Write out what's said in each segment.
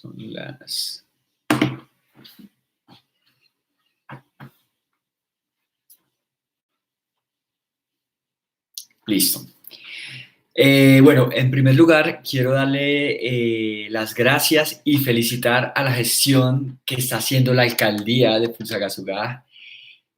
Son las... Listo. Bueno, en primer lugar, quiero darle las gracias y felicitar a la gestión que está haciendo la alcaldía de Fusagasugá,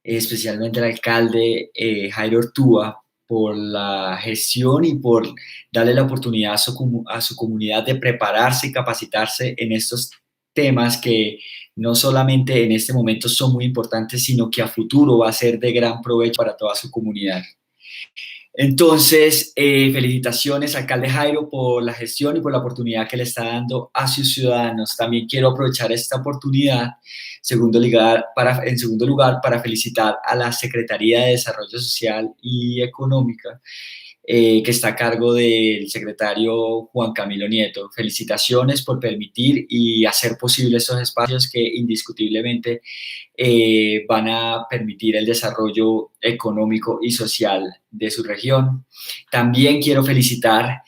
especialmente el alcalde Jairo Ortúa, por la gestión y por darle la oportunidad a su comunidad de prepararse y capacitarse en estos temas que no solamente en este momento son muy importantes, sino que a futuro va a ser de gran provecho para toda su comunidad. Entonces, felicitaciones, alcalde Jairo, por la gestión y por la oportunidad que le está dando a sus ciudadanos. También quiero aprovechar esta oportunidad, en segundo lugar, para felicitar a la Secretaría de Desarrollo Social y Económica, que está a cargo del secretario Juan Camilo Nieto. Felicitaciones por permitir y hacer posible estos espacios que indiscutiblemente van a permitir el desarrollo económico y social de su región. También quiero felicitar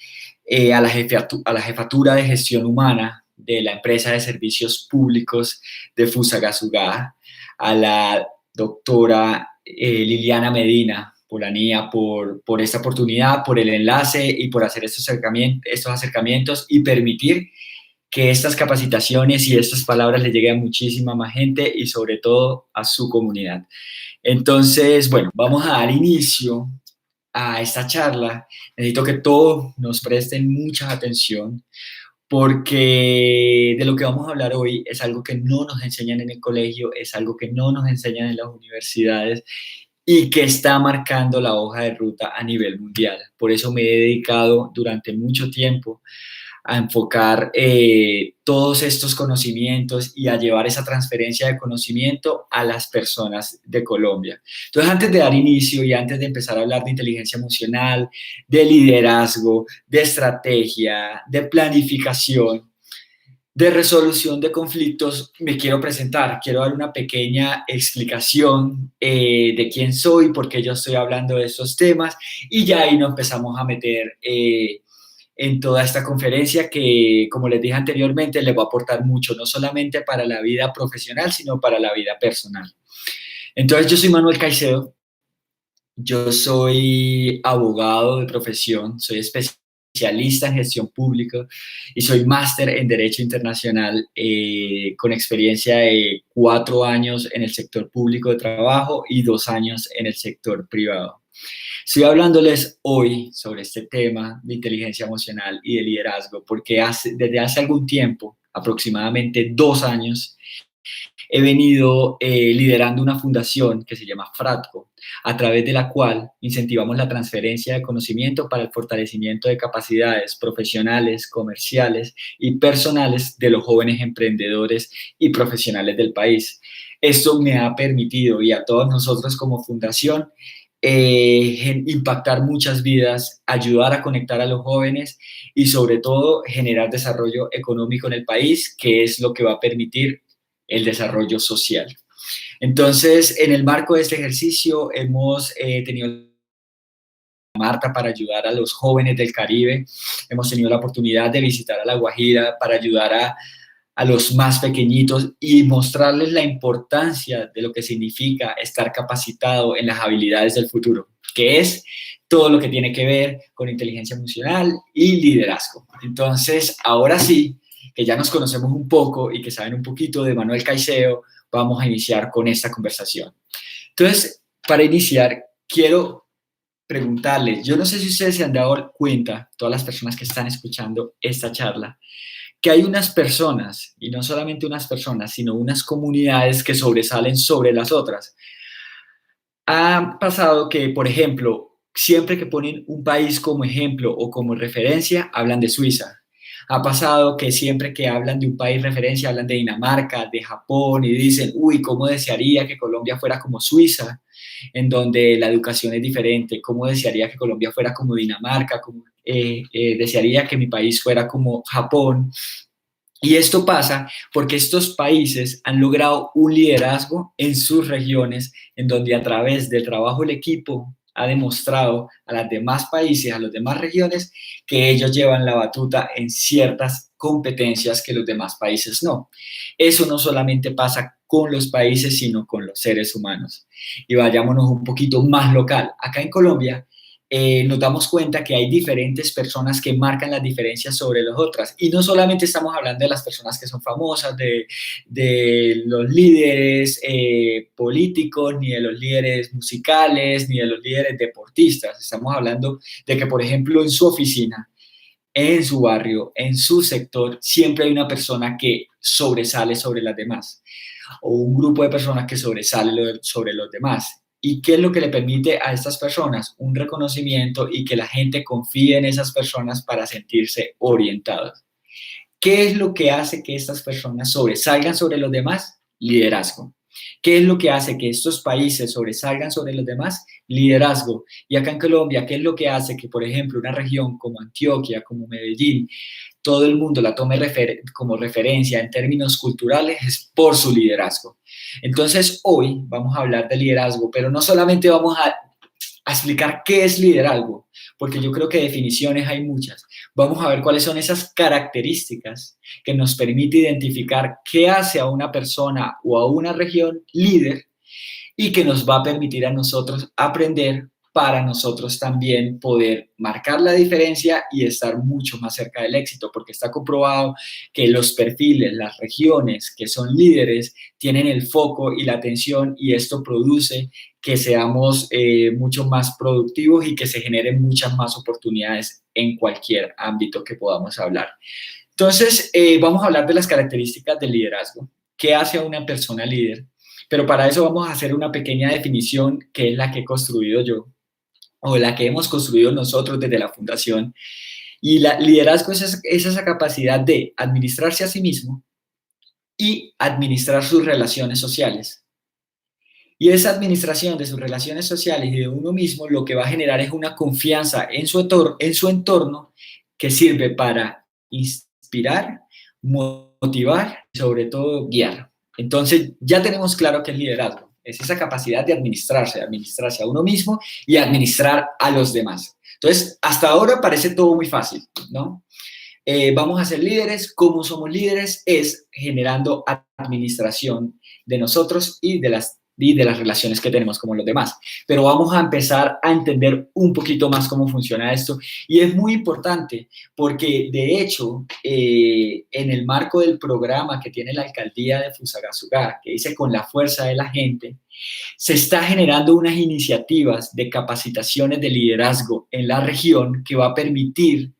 a la Jefatura de Gestión Humana de la empresa de servicios públicos de Fusagasugá, a la doctora Liliana Medina Polanía por esta oportunidad, por el enlace y por hacer estos acercamientos y permitir que estas capacitaciones y estas palabras le lleguen a muchísima más gente y sobre todo a su comunidad. Entonces, bueno, vamos a dar inicio a esta charla. Necesito que todos nos presten mucha atención porque de lo que vamos a hablar hoy es algo que no nos enseñan en el colegio, es algo que no nos enseñan en las universidades y que está marcando la hoja de ruta a nivel mundial. Por eso me he dedicado durante mucho tiempo a enfocar todos estos conocimientos y a llevar esa transferencia de conocimiento a las personas de Colombia. Entonces, antes de dar inicio y antes de empezar a hablar de inteligencia emocional, de liderazgo, de estrategia, de planificación, de resolución de conflictos, me quiero presentar, quiero dar una pequeña explicación de quién soy, por qué yo estoy hablando de estos temas y ya ahí nos empezamos a meter en toda esta conferencia que, como les dije anteriormente, les va a aportar mucho, no solamente para la vida profesional, sino para la vida personal. Entonces, yo soy Manuel Caicedo, yo soy abogado de profesión, soy especialista en gestión pública y soy máster en Derecho Internacional con experiencia de 4 años en el sector público de trabajo y 2 años en el sector privado. Estoy hablándoles hoy sobre este tema de inteligencia emocional y de liderazgo porque desde hace algún tiempo, aproximadamente 2 años, he venido liderando una fundación que se llama Fratco, a través de la cual incentivamos la transferencia de conocimiento para el fortalecimiento de capacidades profesionales, comerciales y personales de los jóvenes emprendedores y profesionales del país. Esto me ha permitido, y a todos nosotros como fundación, impactar muchas vidas, ayudar a conectar a los jóvenes y sobre todo generar desarrollo económico en el país, que es lo que va a permitir el desarrollo social. Entonces, en el marco de este ejercicio hemos tenido Marta para ayudar a los jóvenes del Caribe, hemos tenido la oportunidad de visitar a La Guajira para ayudar a los más pequeñitos y mostrarles la importancia de lo que significa estar capacitado en las habilidades del futuro, que es todo lo que tiene que ver con inteligencia emocional y liderazgo. Entonces, ahora sí, que ya nos conocemos un poco y que saben un poquito de Manuel Caicedo, vamos a iniciar con esta conversación. Entonces, para iniciar, quiero preguntarles, yo no sé si ustedes se han dado cuenta, todas las personas que están escuchando esta charla, que hay unas personas, y no solamente unas personas, sino unas comunidades que sobresalen sobre las otras. Ha pasado que, por ejemplo, siempre que ponen un país como ejemplo o como referencia, hablan de Suiza. Ha pasado que siempre que hablan de un país referencia, hablan de Dinamarca, de Japón, y dicen, uy, cómo desearía que Colombia fuera como Suiza, en donde la educación es diferente, cómo desearía que Colombia fuera como Dinamarca, desearía que mi país fuera como Japón. Y esto pasa porque estos países han logrado un liderazgo en sus regiones, en donde a través del trabajo del equipo, ha demostrado a los demás países, a las demás regiones, que ellos llevan la batuta en ciertas competencias que los demás países no. Eso no solamente pasa con los países, sino con los seres humanos. Y vayámonos un poquito más local. Acá en Colombia, nos damos cuenta que hay diferentes personas que marcan las diferencias sobre las otras. Y no solamente estamos hablando de las personas que son famosas, de los líderes políticos, ni de los líderes musicales, ni de los líderes deportistas. Estamos hablando de que, por ejemplo, en su oficina, en su barrio, en su sector, siempre hay una persona que sobresale sobre las demás, o un grupo de personas que sobresale sobre los demás. ¿Y qué es lo que le permite a estas personas? Un reconocimiento y que la gente confíe en esas personas para sentirse orientados. ¿Qué es lo que hace que estas personas sobresalgan sobre los demás? Liderazgo. ¿Qué es lo que hace que estos países sobresalgan sobre los demás? Liderazgo. Y acá en Colombia, ¿qué es lo que hace que, por ejemplo, una región como Antioquia, como Medellín, todo el mundo la tome como referencia en términos culturales? Es por su liderazgo. Entonces, hoy vamos a hablar de liderazgo, pero no solamente vamos a explicar qué es liderazgo, porque yo creo que definiciones hay muchas. Vamos a ver cuáles son esas características que nos permite identificar qué hace a una persona o a una región líder y que nos va a permitir a nosotros aprender para nosotros también poder marcar la diferencia y estar mucho más cerca del éxito, porque está comprobado que los perfiles, las regiones que son líderes tienen el foco y la atención y esto produce que seamos mucho más productivos y que se generen muchas más oportunidades en cualquier ámbito que podamos hablar. Entonces, vamos a hablar de las características del liderazgo. ¿Qué hace a una persona líder? Pero para eso vamos a hacer una pequeña definición que es la que he construido yo o la que hemos construido nosotros desde la fundación. Y la liderazgo es esa capacidad de administrarse a sí mismo y administrar sus relaciones sociales. Y esa administración de sus relaciones sociales y de uno mismo lo que va a generar es una confianza en su entorno que sirve para inspirar, motivar y sobre todo guiar. Entonces ya tenemos claro qué es liderazgo. Es esa capacidad de administrarse a uno mismo y administrar a los demás. Entonces, hasta ahora parece todo muy fácil, ¿no? Vamos a ser líderes. ¿Cómo somos líderes? Es generando administración de nosotros y de las relaciones que tenemos con los demás. Pero vamos a empezar a entender un poquito más cómo funciona esto. Y es muy importante porque, de hecho, en el marco del programa que tiene la alcaldía de Fusagasugá, que dice con la fuerza de la gente, se está generando unas iniciativas de capacitaciones de liderazgo en la región que va a permitir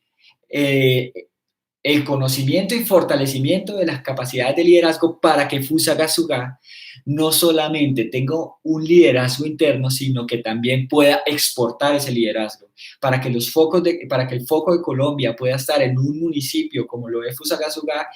el conocimiento y fortalecimiento de las capacidades de liderazgo para que Fusagasugá no solamente tenga un liderazgo interno, sino que también pueda exportar ese liderazgo, para que el foco de Colombia pueda estar en un municipio como lo es Fusagasugá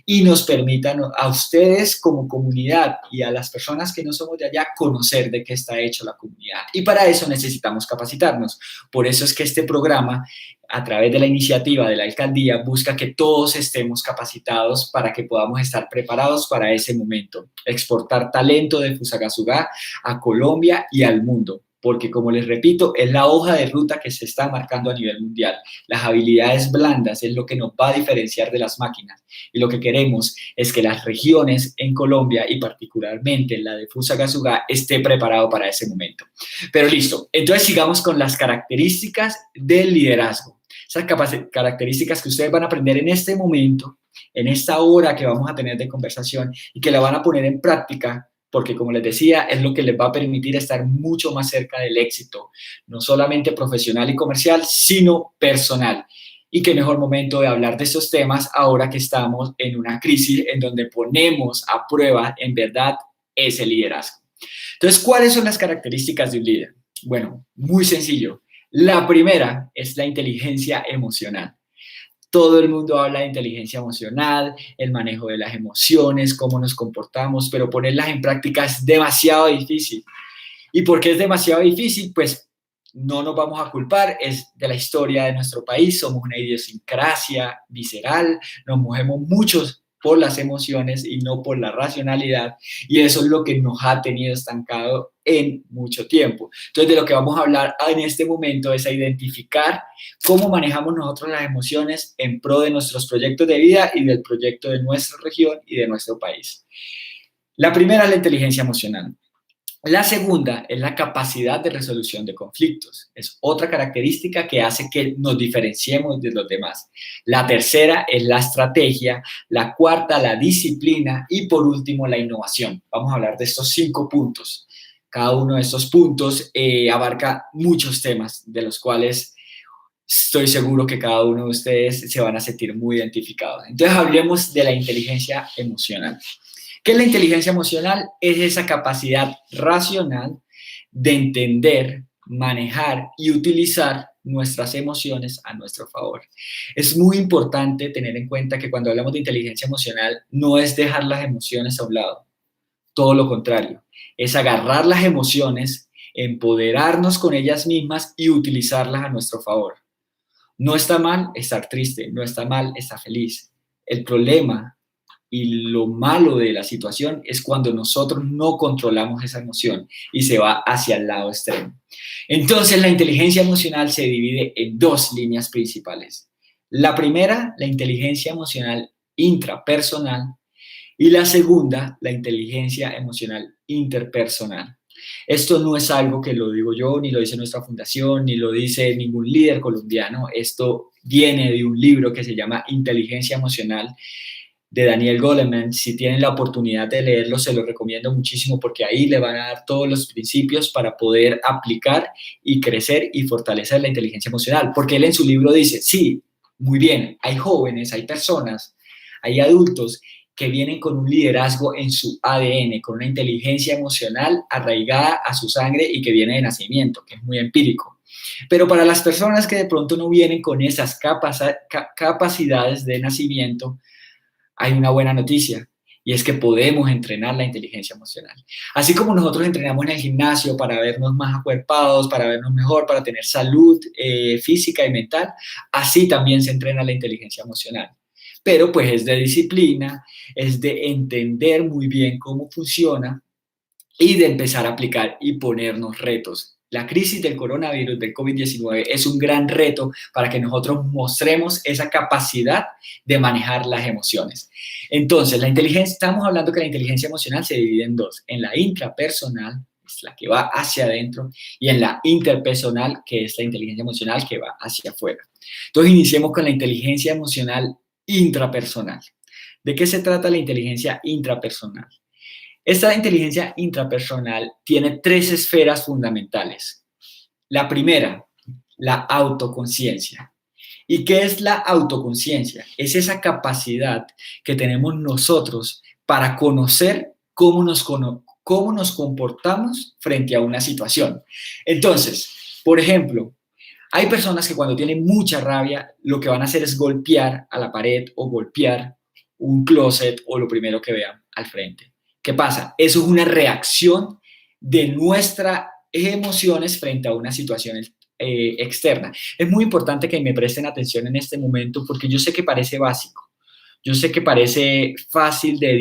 y nos permitan a ustedes como comunidad y a las personas que no somos de allá conocer de qué está hecho la comunidad. Y para eso necesitamos capacitarnos. Por eso es que este programa, a través de la iniciativa de la alcaldía, busca que todos estemos capacitados para que podamos estar preparados para ese momento, exportar talento de Fusagasugá a Colombia y al mundo, porque como les repito, es la hoja de ruta que se está marcando a nivel mundial. Las habilidades blandas es lo que nos va a diferenciar de las máquinas y lo que queremos es que las regiones en Colombia y particularmente la de Fusagasugá esté preparado para ese momento. Pero listo, entonces sigamos con las características del liderazgo. Esas características que ustedes van a aprender en este momento, en esta hora que vamos a tener de conversación y que la van a poner en práctica, porque como les decía, es lo que les va a permitir estar mucho más cerca del éxito, no solamente profesional y comercial, sino personal. Y qué mejor momento de hablar de estos temas ahora que estamos en una crisis en donde ponemos a prueba en verdad ese liderazgo. Entonces, ¿cuáles son las características de un líder? Bueno, muy sencillo. La primera es la inteligencia emocional. Todo el mundo habla de inteligencia emocional, el manejo de las emociones, cómo nos comportamos, pero ponerlas en práctica es demasiado difícil. ¿Y por qué es demasiado difícil? Pues no nos vamos a culpar, es de la historia de nuestro país, somos una idiosincrasia visceral, nos movemos muchos por las emociones y no por la racionalidad, y eso es lo que nos ha tenido estancado en mucho tiempo. Entonces, de lo que vamos a hablar en este momento es a identificar cómo manejamos nosotros las emociones en pro de nuestros proyectos de vida y del proyecto de nuestra región y de nuestro país. La primera es la inteligencia emocional. La segunda es la capacidad de resolución de conflictos. Es otra característica que hace que nos diferenciemos de los demás. La tercera es la estrategia, la cuarta la disciplina y por último la innovación. Vamos a hablar de estos 5 puntos. Cada uno de estos puntos abarca muchos temas de los cuales estoy seguro que cada uno de ustedes se van a sentir muy identificados. Entonces hablemos de la inteligencia emocional. ¿Qué es la inteligencia emocional? Es esa capacidad racional de entender, manejar y utilizar nuestras emociones a nuestro favor. Es muy importante tener en cuenta que cuando hablamos de inteligencia emocional no es dejar las emociones a un lado, todo lo contrario, es agarrar las emociones, empoderarnos con ellas mismas y utilizarlas a nuestro favor. No está mal estar triste, no está mal estar feliz. El problema y lo malo de la situación es cuando nosotros no controlamos esa emoción y se va hacia el lado extremo. Entonces, la inteligencia emocional se divide en 2 líneas principales. La primera, la inteligencia emocional intrapersonal, y la segunda, la inteligencia emocional interpersonal. Esto no es algo que lo digo yo, ni lo dice nuestra fundación, ni lo dice ningún líder colombiano. Esto viene de un libro que se llama Inteligencia Emocional, de Daniel Goleman. Si tienen la oportunidad de leerlo, se lo recomiendo muchísimo porque ahí le van a dar todos los principios para poder aplicar y crecer y fortalecer la inteligencia emocional. Porque él en su libro dice, sí, muy bien, hay jóvenes, hay personas, hay adultos que vienen con un liderazgo en su ADN, con una inteligencia emocional arraigada a su sangre y que viene de nacimiento, que es muy empírico. Pero para las personas que de pronto no vienen con esas capacidades de nacimiento, hay una buena noticia y es que podemos entrenar la inteligencia emocional. Así como nosotros entrenamos en el gimnasio para vernos más acuerpados, para vernos mejor, para tener salud física y mental, así también se entrena la inteligencia emocional. Pero pues es de disciplina, es de entender muy bien cómo funciona y de empezar a aplicar y ponernos retos. La crisis del coronavirus, del COVID-19, es un gran reto para que nosotros mostremos esa capacidad de manejar las emociones. Entonces, estamos hablando que la inteligencia emocional se divide en 2, en la intrapersonal, es la que va hacia adentro, y en la interpersonal, que es la inteligencia emocional que va hacia afuera. Entonces, iniciemos con la inteligencia emocional intrapersonal. ¿De qué se trata la inteligencia intrapersonal? Esta inteligencia intrapersonal tiene 3 esferas fundamentales. La primera, la autoconciencia. ¿Y qué es la autoconciencia? Es esa capacidad que tenemos nosotros para conocer cómo nos comportamos frente a una situación. Entonces, por ejemplo, hay personas que cuando tienen mucha rabia, lo que van a hacer es golpear a la pared o golpear un closet o lo primero que vean al frente. ¿Qué pasa? Eso es una reacción de nuestras emociones frente a una situación externa. Es muy importante que me presten atención en este momento porque yo sé que parece básico, yo sé que parece fácil de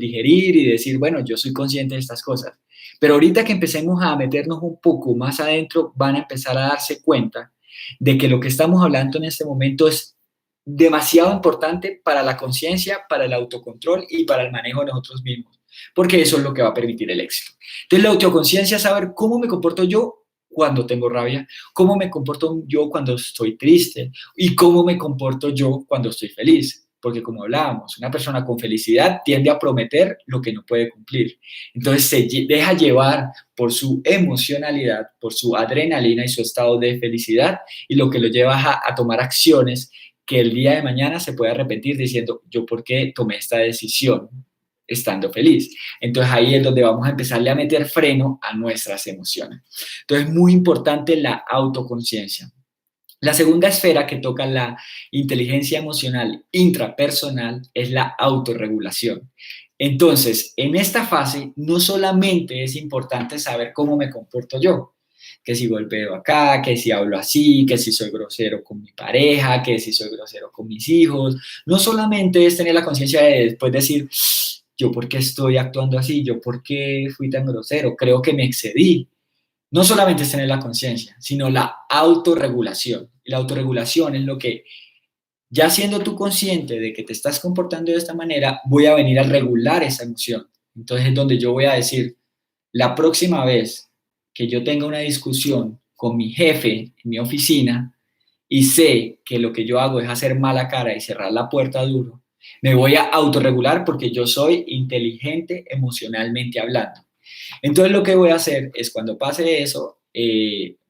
digerir y decir, bueno, yo soy consciente de estas cosas, pero ahorita que empecemos a meternos un poco más adentro, van a empezar a darse cuenta de que lo que estamos hablando en este momento es demasiado importante para la conciencia, para el autocontrol y para el manejo de nosotros mismos, porque eso es lo que va a permitir el éxito. Entonces, la autoconciencia es saber cómo me comporto yo cuando tengo rabia, cómo me comporto yo cuando estoy triste y cómo me comporto yo cuando estoy feliz. Porque como hablábamos, una persona con felicidad tiende a prometer lo que no puede cumplir. Entonces se deja llevar por su emocionalidad, por su adrenalina y su estado de felicidad y lo que lo lleva a tomar acciones que el día de mañana se puede arrepentir diciendo, ¿yo por qué tomé esta decisión estando feliz? Entonces ahí es donde vamos a empezarle a meter freno a nuestras emociones. Entonces muy importante la autoconciencia. La segunda esfera que toca la inteligencia emocional intrapersonal es la autorregulación. Entonces, en esta fase no solamente es importante saber cómo me comporto yo, que si golpeo acá, que si hablo así, que si soy grosero con mi pareja, que si soy grosero con mis hijos. No solamente es tener la conciencia de después decir, yo por qué estoy actuando así, yo por qué fui tan grosero, creo que me excedí. No solamente es tener la conciencia, sino la autorregulación. Y la autorregulación es lo que, ya siendo tú consciente de que te estás comportando de esta manera, voy a venir a regular esa emoción. Entonces es donde yo voy a decir, la próxima vez que yo tenga una discusión con mi jefe en mi oficina y sé que lo que yo hago es hacer mala cara y cerrar la puerta duro, me voy a autorregular porque yo soy inteligente emocionalmente hablando. Entonces lo que voy a hacer es cuando pase eso,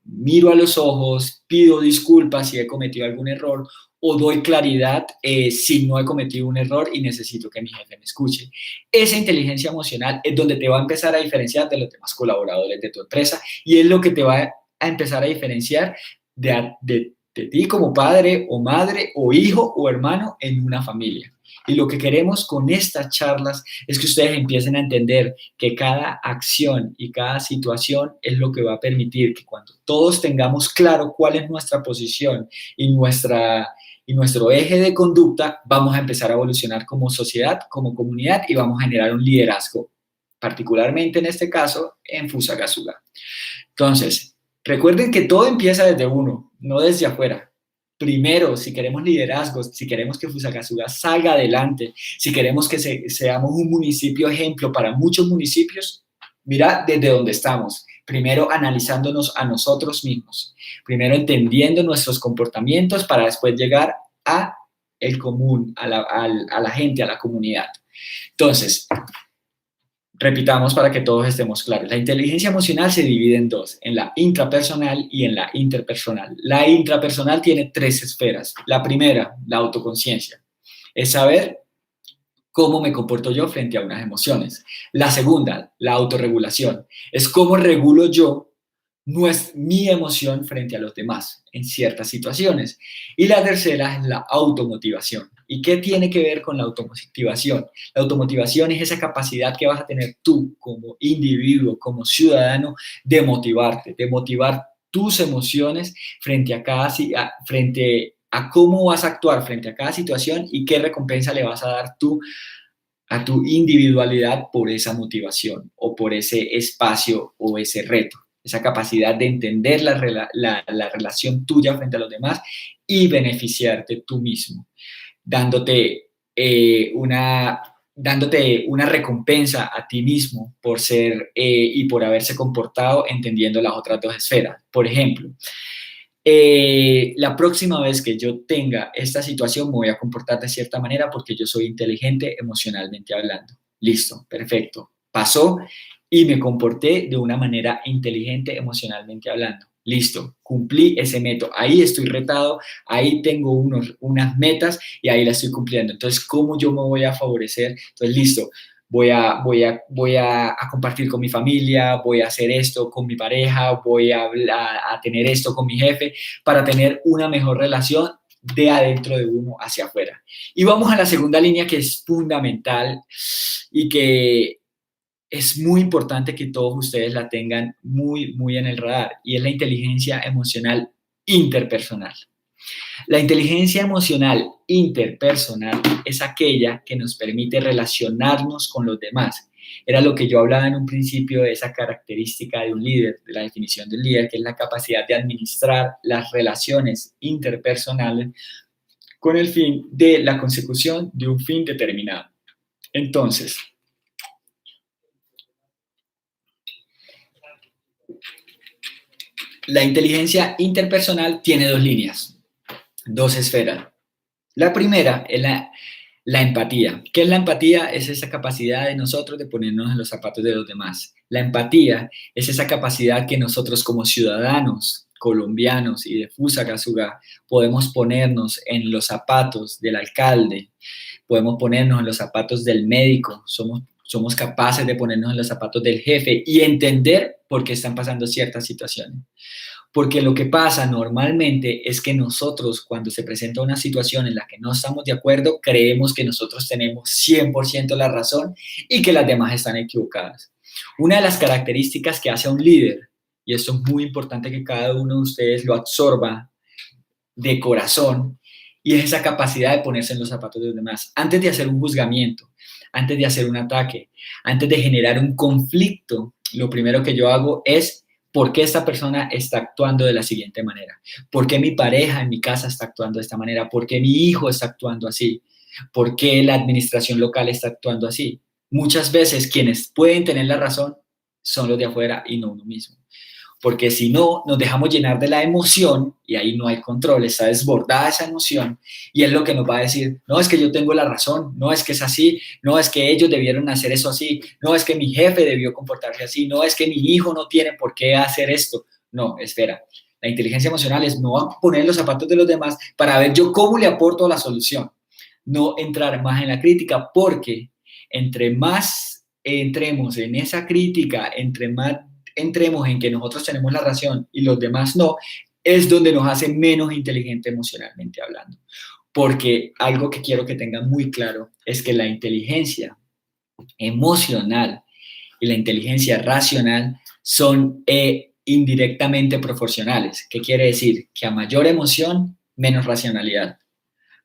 miro a los ojos, pido disculpas si he cometido algún error o doy claridad si no he cometido un error y necesito que mi jefe me escuche. Esa inteligencia emocional es donde te va a empezar a diferenciar de los demás colaboradores de tu empresa y es lo que te va a empezar a diferenciar de ti como padre o madre o hijo o hermano en una familia. Y lo que queremos con estas charlas es que ustedes empiecen a entender que cada acción y cada situación es lo que va a permitir que cuando todos tengamos claro cuál es nuestra posición y nuestro eje de conducta, vamos a empezar a evolucionar como sociedad, como comunidad y vamos a generar un liderazgo, particularmente en este caso en Fusagasugá. Entonces, recuerden que todo empieza desde uno, no desde afuera. Primero, si queremos liderazgos, si queremos que Fusagasugá salga adelante, si queremos que seamos un municipio ejemplo para muchos municipios, mira desde dónde estamos. Primero analizándonos a nosotros mismos, primero entendiendo nuestros comportamientos para después llegar a el común, a la gente, a la comunidad. Entonces, repitamos para que todos estemos claros. La inteligencia emocional se divide en dos, en la intrapersonal y en la interpersonal. La intrapersonal tiene tres esferas. La primera, la autoconciencia, es saber cómo me comporto yo frente a unas emociones. La segunda, la autorregulación, es cómo regulo yo mi emoción frente a los demás en ciertas situaciones. Y la tercera es la automotivación. ¿Y qué tiene que ver con la automotivación? La automotivación es esa capacidad que vas a tener tú como individuo, como ciudadano, de motivarte, de motivar tus emociones frente a cómo vas a actuar frente a cada situación y qué recompensa le vas a dar tú a tu individualidad por esa motivación o por ese espacio o ese reto. Esa capacidad de entender la relación tuya frente a los demás y beneficiarte tú mismo, dándote, dándote una recompensa a ti mismo por ser y por haberse comportado entendiendo las otras dos esferas. Por ejemplo, la próxima vez que yo tenga esta situación me voy a comportar de cierta manera porque yo soy inteligente emocionalmente hablando. Listo, perfecto. Pasó y me comporté de una manera inteligente emocionalmente hablando. Listo, cumplí ese método. Ahí estoy retado, ahí tengo unas metas y ahí las estoy cumpliendo. Entonces, ¿cómo yo me voy a favorecer? Entonces, listo, voy a compartir con mi familia, voy a hacer esto con mi pareja, voy a tener esto con mi jefe para tener una mejor relación de adentro de uno hacia afuera. Y vamos a la segunda línea que es fundamental y que es muy importante que todos ustedes la tengan muy, muy en el radar y es la inteligencia emocional interpersonal. La inteligencia emocional interpersonal es aquella que nos permite relacionarnos con los demás. Era lo que yo hablaba en un principio de esa característica de un líder, de la definición del líder, que es la capacidad de administrar las relaciones interpersonales con el fin de la consecución de un fin determinado. Entonces, la inteligencia interpersonal tiene dos líneas, dos esferas. La primera es la empatía. ¿Qué es la empatía? Es esa capacidad de nosotros de ponernos en los zapatos de los demás. La empatía es esa capacidad que nosotros como ciudadanos colombianos y de Fusagasugá podemos ponernos en los zapatos del alcalde, podemos ponernos en los zapatos del médico, somos capaces de ponernos en los zapatos del jefe y entender por qué están pasando ciertas situaciones. Porque lo que pasa normalmente es que nosotros, cuando se presenta una situación en la que no estamos de acuerdo, creemos que nosotros tenemos 100% la razón y que las demás están equivocadas. Una de las características que hace a un líder y esto es muy importante que cada uno de ustedes lo absorba de corazón, y es esa capacidad de ponerse en los zapatos de los demás. Antes de hacer un juzgamiento, antes de hacer un ataque, antes de generar un conflicto, lo primero que yo hago es: ¿por qué esta persona está actuando de la siguiente manera? ¿Por qué mi pareja en mi casa está actuando de esta manera? ¿Por qué mi hijo está actuando así? ¿Por qué la administración local está actuando así? Muchas veces quienes pueden tener la razón son los de afuera y no uno mismo. Porque si no, nos dejamos llenar de la emoción y ahí no hay control, está desbordada esa emoción y es lo que nos va a decir: no, es que yo tengo la razón, no, es que es así, no, es que ellos debieron hacer eso así, no, es que mi jefe debió comportarse así, no, es que mi hijo no tiene por qué hacer esto. No, espera. La inteligencia emocional es no poner los zapatos de los demás para ver yo cómo le aporto a la solución, no entrar más en la crítica, porque entre más entremos en esa crítica, entre más entremos en que nosotros tenemos la razón y los demás no, es donde nos hace menos inteligente emocionalmente hablando. Porque algo que quiero que tengan muy claro es que la inteligencia emocional y la inteligencia racional son indirectamente proporcionales. ¿Qué quiere decir? Que a mayor emoción, menos racionalidad.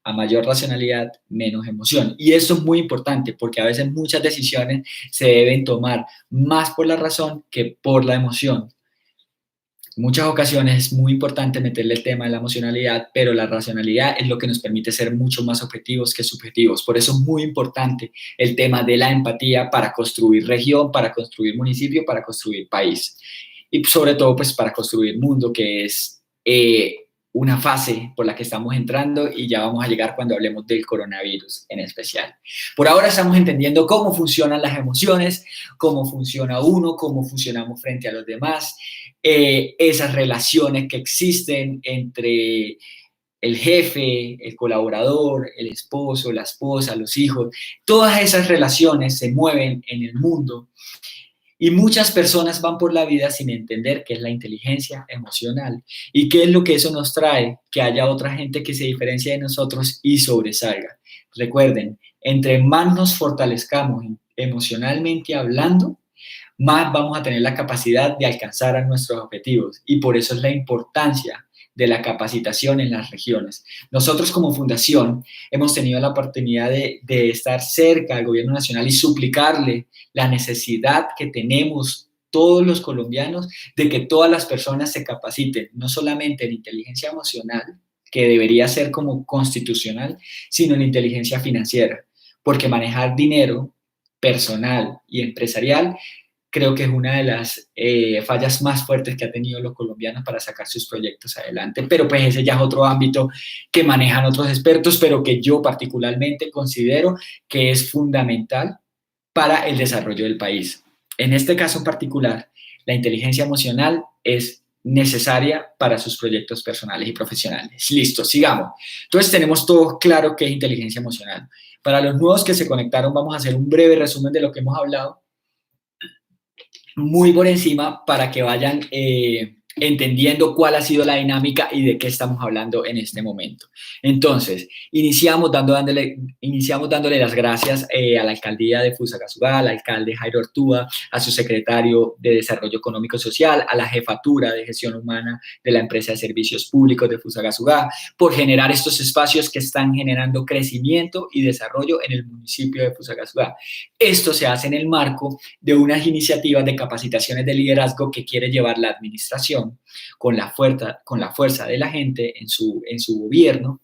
A mayor racionalidad, menos emoción. Y esto es muy importante porque a veces muchas decisiones se deben tomar más por la razón que por la emoción. En muchas ocasiones es muy importante meterle el tema de la emocionalidad, pero la racionalidad es lo que nos permite ser mucho más objetivos que subjetivos. Por eso es muy importante el tema de la empatía para construir región, para construir municipio, para construir país. Y sobre todo, pues, para construir mundo, que es una fase por la que estamos entrando y ya vamos a llegar cuando hablemos del coronavirus en especial. Por ahora estamos entendiendo cómo funcionan las emociones, cómo funciona uno, cómo funcionamos frente a los demás, esas relaciones que existen entre el jefe, el colaborador, el esposo, la esposa, los hijos. Todas esas relaciones se mueven en el mundo y muchas personas van por la vida sin entender qué es la inteligencia emocional y qué es lo que eso nos trae, que haya otra gente que se diferencie de nosotros y sobresalga. Recuerden, entre más nos fortalezcamos emocionalmente hablando, más vamos a tener la capacidad de alcanzar a nuestros objetivos. Y por eso es la importancia de la capacitación en las regiones. Nosotros como fundación hemos tenido la oportunidad de estar cerca al gobierno nacional y suplicarle la necesidad que tenemos todos los colombianos de que todas las personas se capaciten, no solamente en inteligencia emocional, que debería ser como constitucional, sino en inteligencia financiera, porque manejar dinero personal y empresarial creo que es una de las fallas más fuertes que ha tenido los colombianos para sacar sus proyectos adelante. Pero pues ese ya es otro ámbito que manejan otros expertos, pero que yo particularmente considero que es fundamental para el desarrollo del país. En este caso en particular, la inteligencia emocional es necesaria para sus proyectos personales y profesionales. Listo, sigamos. Entonces tenemos todo claro qué es inteligencia emocional. Para los nuevos que se conectaron, vamos a hacer un breve resumen de lo que hemos hablado muy por encima para que vayan entendiendo cuál ha sido la dinámica y de qué estamos hablando en este momento. Entonces, iniciamos dándole las gracias a la alcaldía de Fusagasugá, al alcalde Jairo Ortúa, a su secretario de Desarrollo Económico y Social, a la jefatura de gestión humana de la empresa de servicios públicos de Fusagasugá, por generar estos espacios que están generando crecimiento y desarrollo en el municipio de Fusagasugá. Esto se hace en el marco de unas iniciativas de capacitaciones de liderazgo que quiere llevar la administración con la fuerza de la gente en su gobierno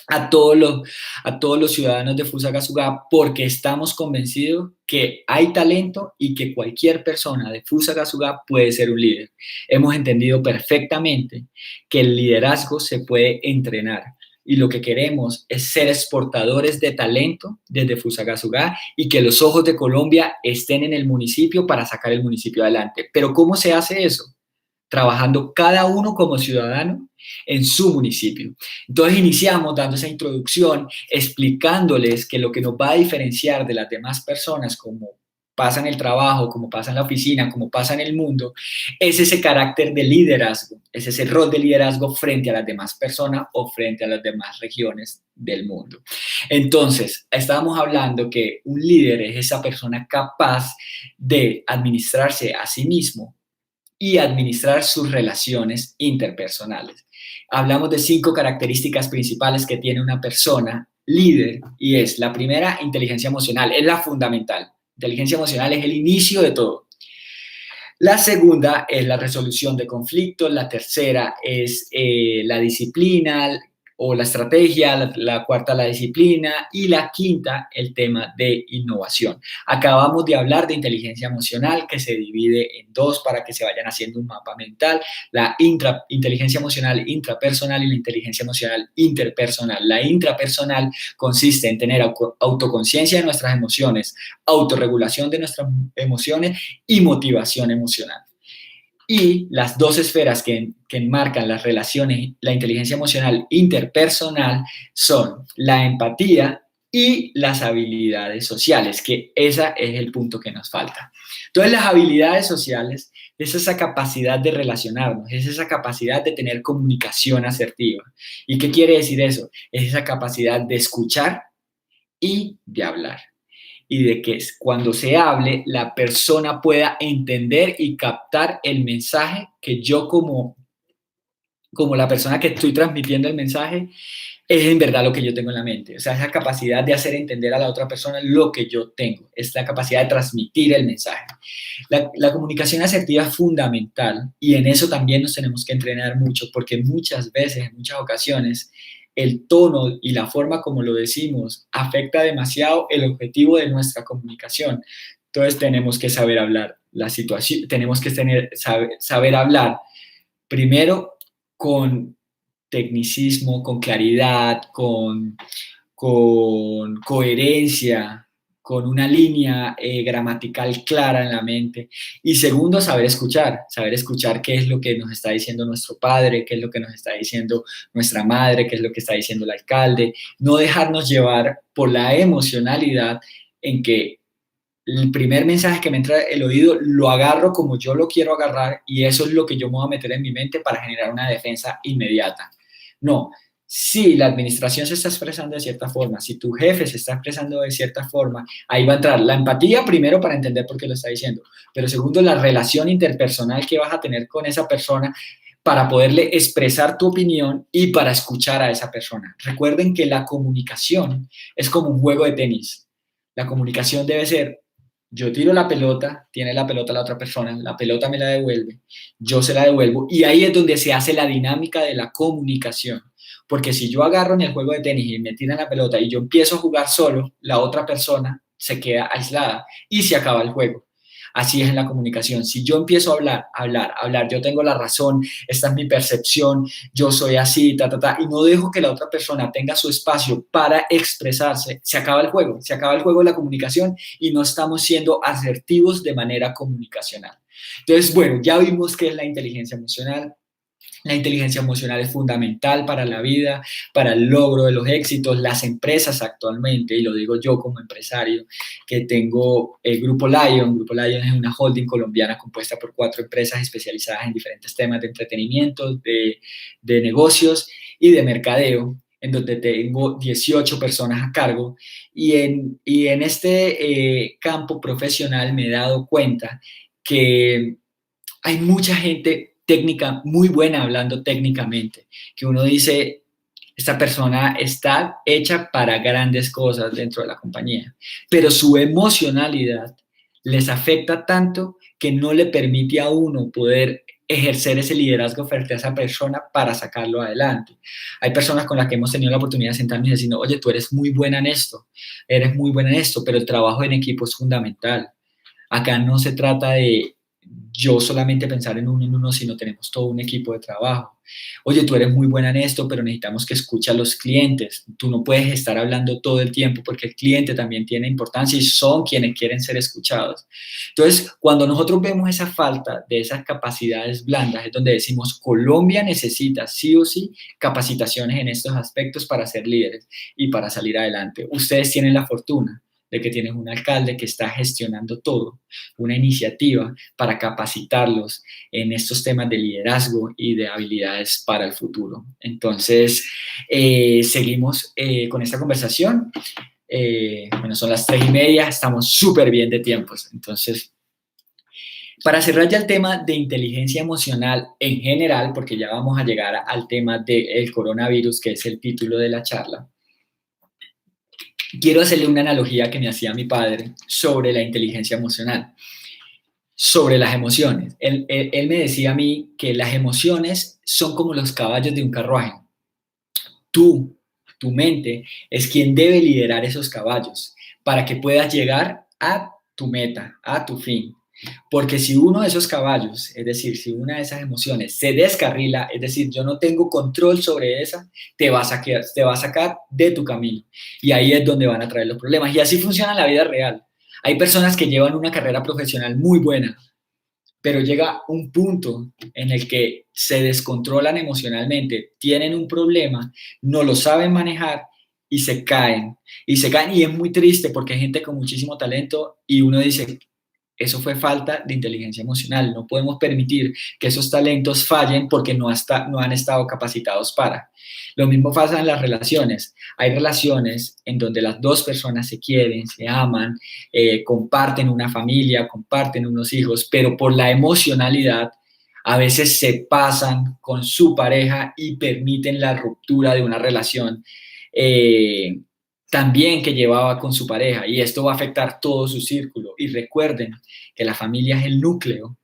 a todos los ciudadanos de Fusagasugá, porque estamos convencidos que hay talento y que cualquier persona de Fusagasugá puede ser un líder. Hemos entendido perfectamente que el liderazgo se puede entrenar y lo que queremos es ser exportadores de talento desde Fusagasugá y que los ojos de Colombia estén en el municipio para sacar el municipio adelante. Pero ¿cómo se hace eso? Trabajando cada uno como ciudadano en su municipio. Entonces iniciamos dando esa introducción, explicándoles que lo que nos va a diferenciar de las demás personas, como pasa en el trabajo, como pasa en la oficina, como pasa en el mundo, es ese carácter de liderazgo, es ese rol de liderazgo frente a las demás personas o frente a las demás regiones del mundo. Entonces, estábamos hablando que un líder es esa persona capaz de administrarse a sí mismo y administrar sus relaciones interpersonales. Hablamos de 5 características principales que tiene una persona líder y es la primera, inteligencia emocional, es la fundamental. Inteligencia emocional es el inicio de todo. La segunda es la resolución de conflictos, la tercera es la disciplina o la estrategia, la cuarta la disciplina y la quinta el tema de innovación. Acabamos de hablar de inteligencia emocional que se divide en 2 para que se vayan haciendo un mapa mental, la inteligencia emocional intrapersonal y la inteligencia emocional interpersonal. La intrapersonal consiste en tener autoconciencia de nuestras emociones, autorregulación de nuestras emociones y motivación emocional. Y las 2 esferas que enmarcan las relaciones, la inteligencia emocional interpersonal, son la empatía y las habilidades sociales, que ese es el punto que nos falta. Entonces, las habilidades sociales es esa capacidad de relacionarnos, es esa capacidad de tener comunicación asertiva. ¿Y qué quiere decir eso? Es esa capacidad de escuchar y de hablar. Y de que cuando se hable, la persona pueda entender y captar el mensaje que yo como la persona que estoy transmitiendo el mensaje, es en verdad lo que yo tengo en la mente. O sea, esa capacidad de hacer entender a la otra persona lo que yo tengo, es la capacidad de transmitir el mensaje. La comunicación asertiva es fundamental y en eso también nos tenemos que entrenar mucho, porque muchas veces, en muchas ocasiones, el tono y la forma como lo decimos afecta demasiado el objetivo de nuestra comunicación. Entonces tenemos que saber hablar la situación, tenemos que saber hablar primero con tecnicismo, con claridad, con coherencia, con una línea gramatical clara en la mente. Y segundo, saber escuchar qué es lo que nos está diciendo nuestro padre, qué es lo que nos está diciendo nuestra madre, qué es lo que está diciendo el alcalde. No dejarnos llevar por la emocionalidad en que el primer mensaje que me entra el oído lo agarro como yo lo quiero agarrar y eso es lo que yo me voy a meter en mi mente para generar una defensa inmediata. No, si la administración se está expresando de cierta forma, si tu jefe se está expresando de cierta forma, ahí va a entrar la empatía primero para entender por qué lo está diciendo, pero segundo, la relación interpersonal que vas a tener con esa persona para poderle expresar tu opinión y para escuchar a esa persona. Recuerden que la comunicación es como un juego de tenis. La comunicación debe ser: yo tiro la pelota, tiene la pelota la otra persona, la pelota me la devuelve, yo se la devuelvo y ahí es donde se hace la dinámica de la comunicación. Porque si yo agarro en el juego de tenis y me tiran la pelota y yo empiezo a jugar solo, la otra persona se queda aislada y se acaba el juego. Así es en la comunicación. Si yo empiezo a hablar, yo tengo la razón, esta es mi percepción, yo soy así, y no dejo que la otra persona tenga su espacio para expresarse, se acaba el juego de la comunicación y no estamos siendo asertivos de manera comunicacional. Entonces, bueno, ya vimos qué es la inteligencia emocional. La inteligencia emocional es fundamental para la vida, para el logro de los éxitos. Las empresas actualmente, y lo digo yo como empresario, que tengo el Grupo Lion. Grupo Lion es una holding colombiana compuesta por 4 empresas especializadas en diferentes temas de entretenimiento, de negocios y de mercadeo, en donde tengo 18 personas a cargo. Y en este campo profesional me he dado cuenta que hay mucha gente técnica muy buena hablando técnicamente, que uno dice, esta persona está hecha para grandes cosas dentro de la compañía, pero su emocionalidad les afecta tanto que no le permite a uno poder ejercer ese liderazgo frente a esa persona para sacarlo adelante. Hay personas con las que hemos tenido la oportunidad de sentarnos y decir, oye, tú eres muy buena en esto, pero el trabajo en equipo es fundamental. Acá no se trata de yo solamente pensar en uno, sino tenemos todo un equipo de trabajo. Oye, tú eres muy buena en esto, pero necesitamos que escuches a los clientes. Tú no puedes estar hablando todo el tiempo porque el cliente también tiene importancia y son quienes quieren ser escuchados. Entonces, cuando nosotros vemos esa falta de esas capacidades blandas, es donde decimos, Colombia necesita sí o sí capacitaciones en estos aspectos para ser líderes y para salir adelante. Ustedes tienen la fortuna de que tienen un alcalde que está gestionando todo, una iniciativa para capacitarlos en estos temas de liderazgo y de habilidades para el futuro. Entonces, seguimos con esta conversación. Bueno, son las 3:30, estamos súper bien de tiempos. Entonces, Para cerrar ya el tema de inteligencia emocional en general, porque ya vamos a llegar al tema del coronavirus, que es el título de la charla, quiero hacerle una analogía que me hacía mi padre sobre la inteligencia emocional, sobre las emociones. Él me decía a mí que las emociones son como los caballos de un carruaje. Tú, tu mente, es quien debe liderar esos caballos para que puedas llegar a tu meta, a tu fin. Porque si uno de esos caballos, es decir, si una de esas emociones se descarrila, es decir, yo no tengo control sobre esa, te va a sacar de tu camino. Y ahí es donde van a traer los problemas. Y así funciona la vida real. Hay personas que llevan una carrera profesional muy buena, pero llega un punto en el que se descontrolan emocionalmente, tienen un problema, no lo saben manejar y se caen. Y se caen y es muy triste porque hay gente con muchísimo talento y uno dice, eso fue falta de inteligencia emocional. No podemos permitir que esos talentos fallen porque no han estado capacitados para. Lo mismo pasa en las relaciones. Hay relaciones en donde las dos personas se quieren, se aman, comparten una familia, comparten unos hijos, pero por la emocionalidad a veces se pasan con su pareja y permiten la ruptura de una relación. También que llevaba con su pareja y esto va a afectar todo su círculo. Y recuerden que la familia es el núcleo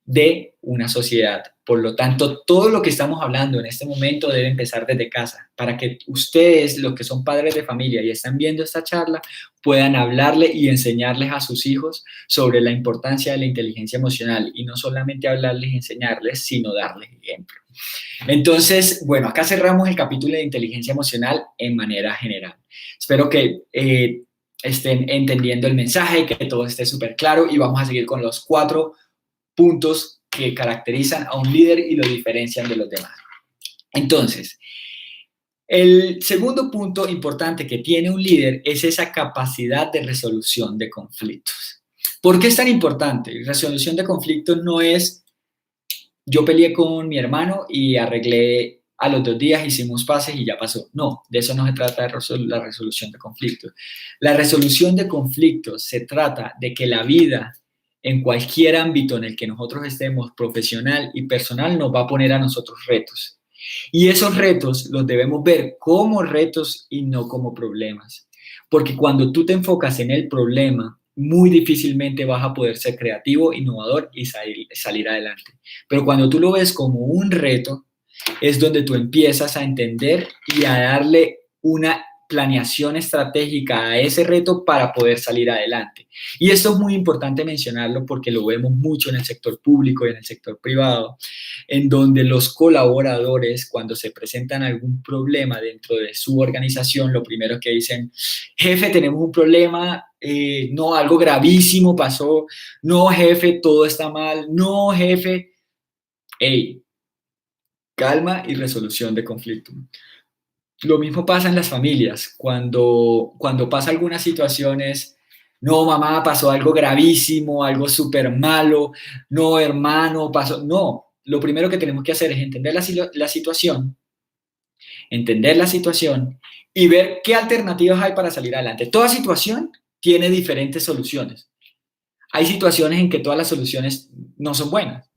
de una sociedad. Por lo tanto, todo lo que estamos hablando en este momento debe empezar desde casa, para que ustedes, los que son padres de familia y están viendo esta charla, puedan hablarle y enseñarles a sus hijos sobre la importancia de la inteligencia emocional y no solamente hablarles y enseñarles, sino darles ejemplo. Entonces, bueno, acá cerramos el capítulo de inteligencia emocional en manera general. Espero que estén entendiendo el mensaje, que todo esté súper claro y vamos a seguir con los 4 puntos que caracterizan a un líder y lo diferencian de los demás. Entonces, el segundo punto importante que tiene un líder es esa capacidad de resolución de conflictos. ¿Por qué es tan importante? Resolución de conflictos no es yo peleé con mi hermano y arreglé a los 2 días, hicimos pases y ya pasó. No, de eso no se trata la resolución de conflictos. La resolución de conflictos se trata de que la vida, en cualquier ámbito en el que nosotros estemos, profesional y personal, nos va a poner a nosotros retos. Y esos retos los debemos ver como retos y no como problemas. Porque cuando tú te enfocas en el problema, muy difícilmente vas a poder ser creativo, innovador y salir adelante. Pero cuando tú lo ves como un reto, es donde tú empiezas a entender y a darle una planeación estratégica a ese reto para poder salir adelante. Y esto es muy importante mencionarlo porque lo vemos mucho en el sector público y en el sector privado, en donde los colaboradores, cuando se presentan algún problema dentro de su organización, lo primero que dicen, jefe, tenemos un problema, no, algo gravísimo pasó, no, jefe, todo está mal, no, jefe, hey, calma y resolución de conflicto. Lo mismo pasa en las familias, cuando pasa algunas situaciones, no, mamá, pasó algo gravísimo, algo súper malo, no, hermano, pasó, no, lo primero que tenemos que hacer es entender la situación y ver qué alternativas hay para salir adelante. Toda situación tiene diferentes soluciones. Hay situaciones en que todas las soluciones no son buenas,